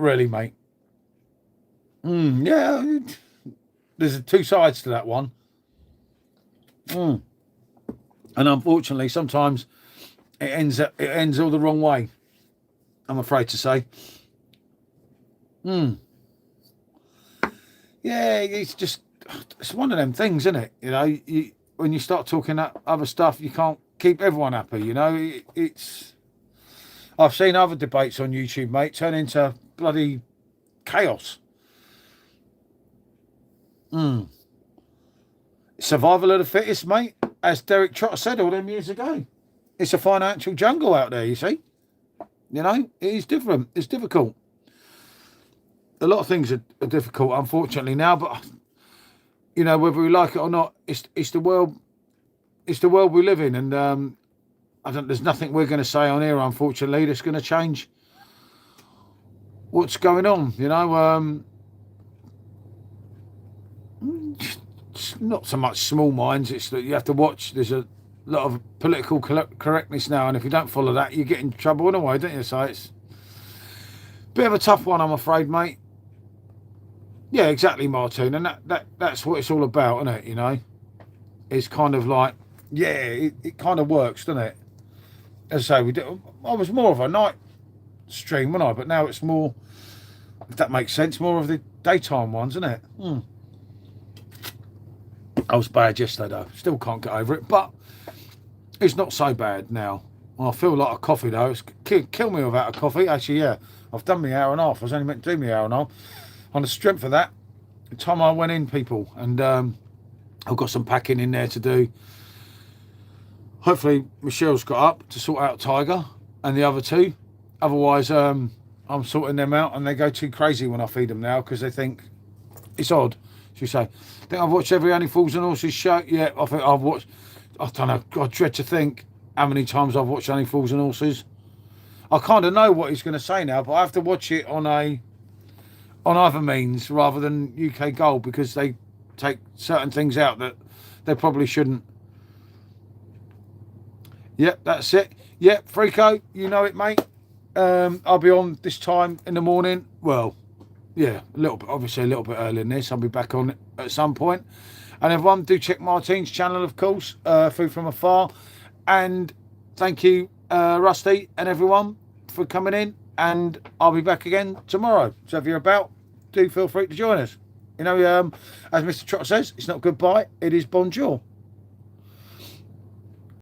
really, mate. Yeah, there's two sides to that one. And unfortunately, sometimes it ends all the wrong way, I'm afraid to say. Yeah, it's one of them things, isn't it? You know, when you start talking that other stuff, you can't keep everyone happy, you know. I've seen other debates on YouTube, mate, turn into bloody chaos. Survival of the fittest, mate, as Derek Trotter said all them years ago. It's a financial jungle out there, you see. You know, it is different. It's difficult. A lot of things are difficult, unfortunately, now, but, you know, whether we like it or not, it's the world we live in, and there's nothing we're going to say on here, unfortunately, that's going to change what's going on, you know. It's not so much small minds, it's that you have to watch. There's a lot of political correctness now, and if you don't follow that, you get in trouble in a way, don't you? So it's a bit of a tough one, I'm afraid, mate. Yeah, exactly, Martin, and that's what it's all about, isn't it? You know, it's kind of like, yeah, it kind of works, doesn't it? As I say, I was more of a night stream, wasn't I? But now it's more, if that makes sense, more of the daytime ones, isn't it? I was bad yesterday, though. Still can't get over it, but it's not so bad now. I feel like a coffee, though. It's kill me without a coffee. Actually, yeah, I've done my hour and a half. I was only meant to do my hour and a half. On the strength of that, the time I went in, people, and I've got some packing in there to do. Hopefully, Michelle's got up to sort out Tiger and the other two. Otherwise, I'm sorting them out, and they go too crazy when I feed them now, because they think it's odd. She say, I think I've watched every Only Fools and Horses show. Yeah, I think I've watched, I don't know, I dread to think how many times I've watched Only Fools and Horses. I kind of know what he's going to say now, but I have to watch it on other means rather than UK Gold, because they take certain things out that they probably shouldn't. Yep, that's it. Yep, Freako, you know it, mate. I'll be on this time in the morning. Well, yeah, obviously a little bit earlier than this. I'll be back on at some point. And everyone, do check Martin's channel, of course, Food From Afar. And thank you, Rusty and everyone, for coming in. And I'll be back again tomorrow. So if you're about, do feel free to join us. You know, as Mr. Trotter says, it's not goodbye, it is bonjour.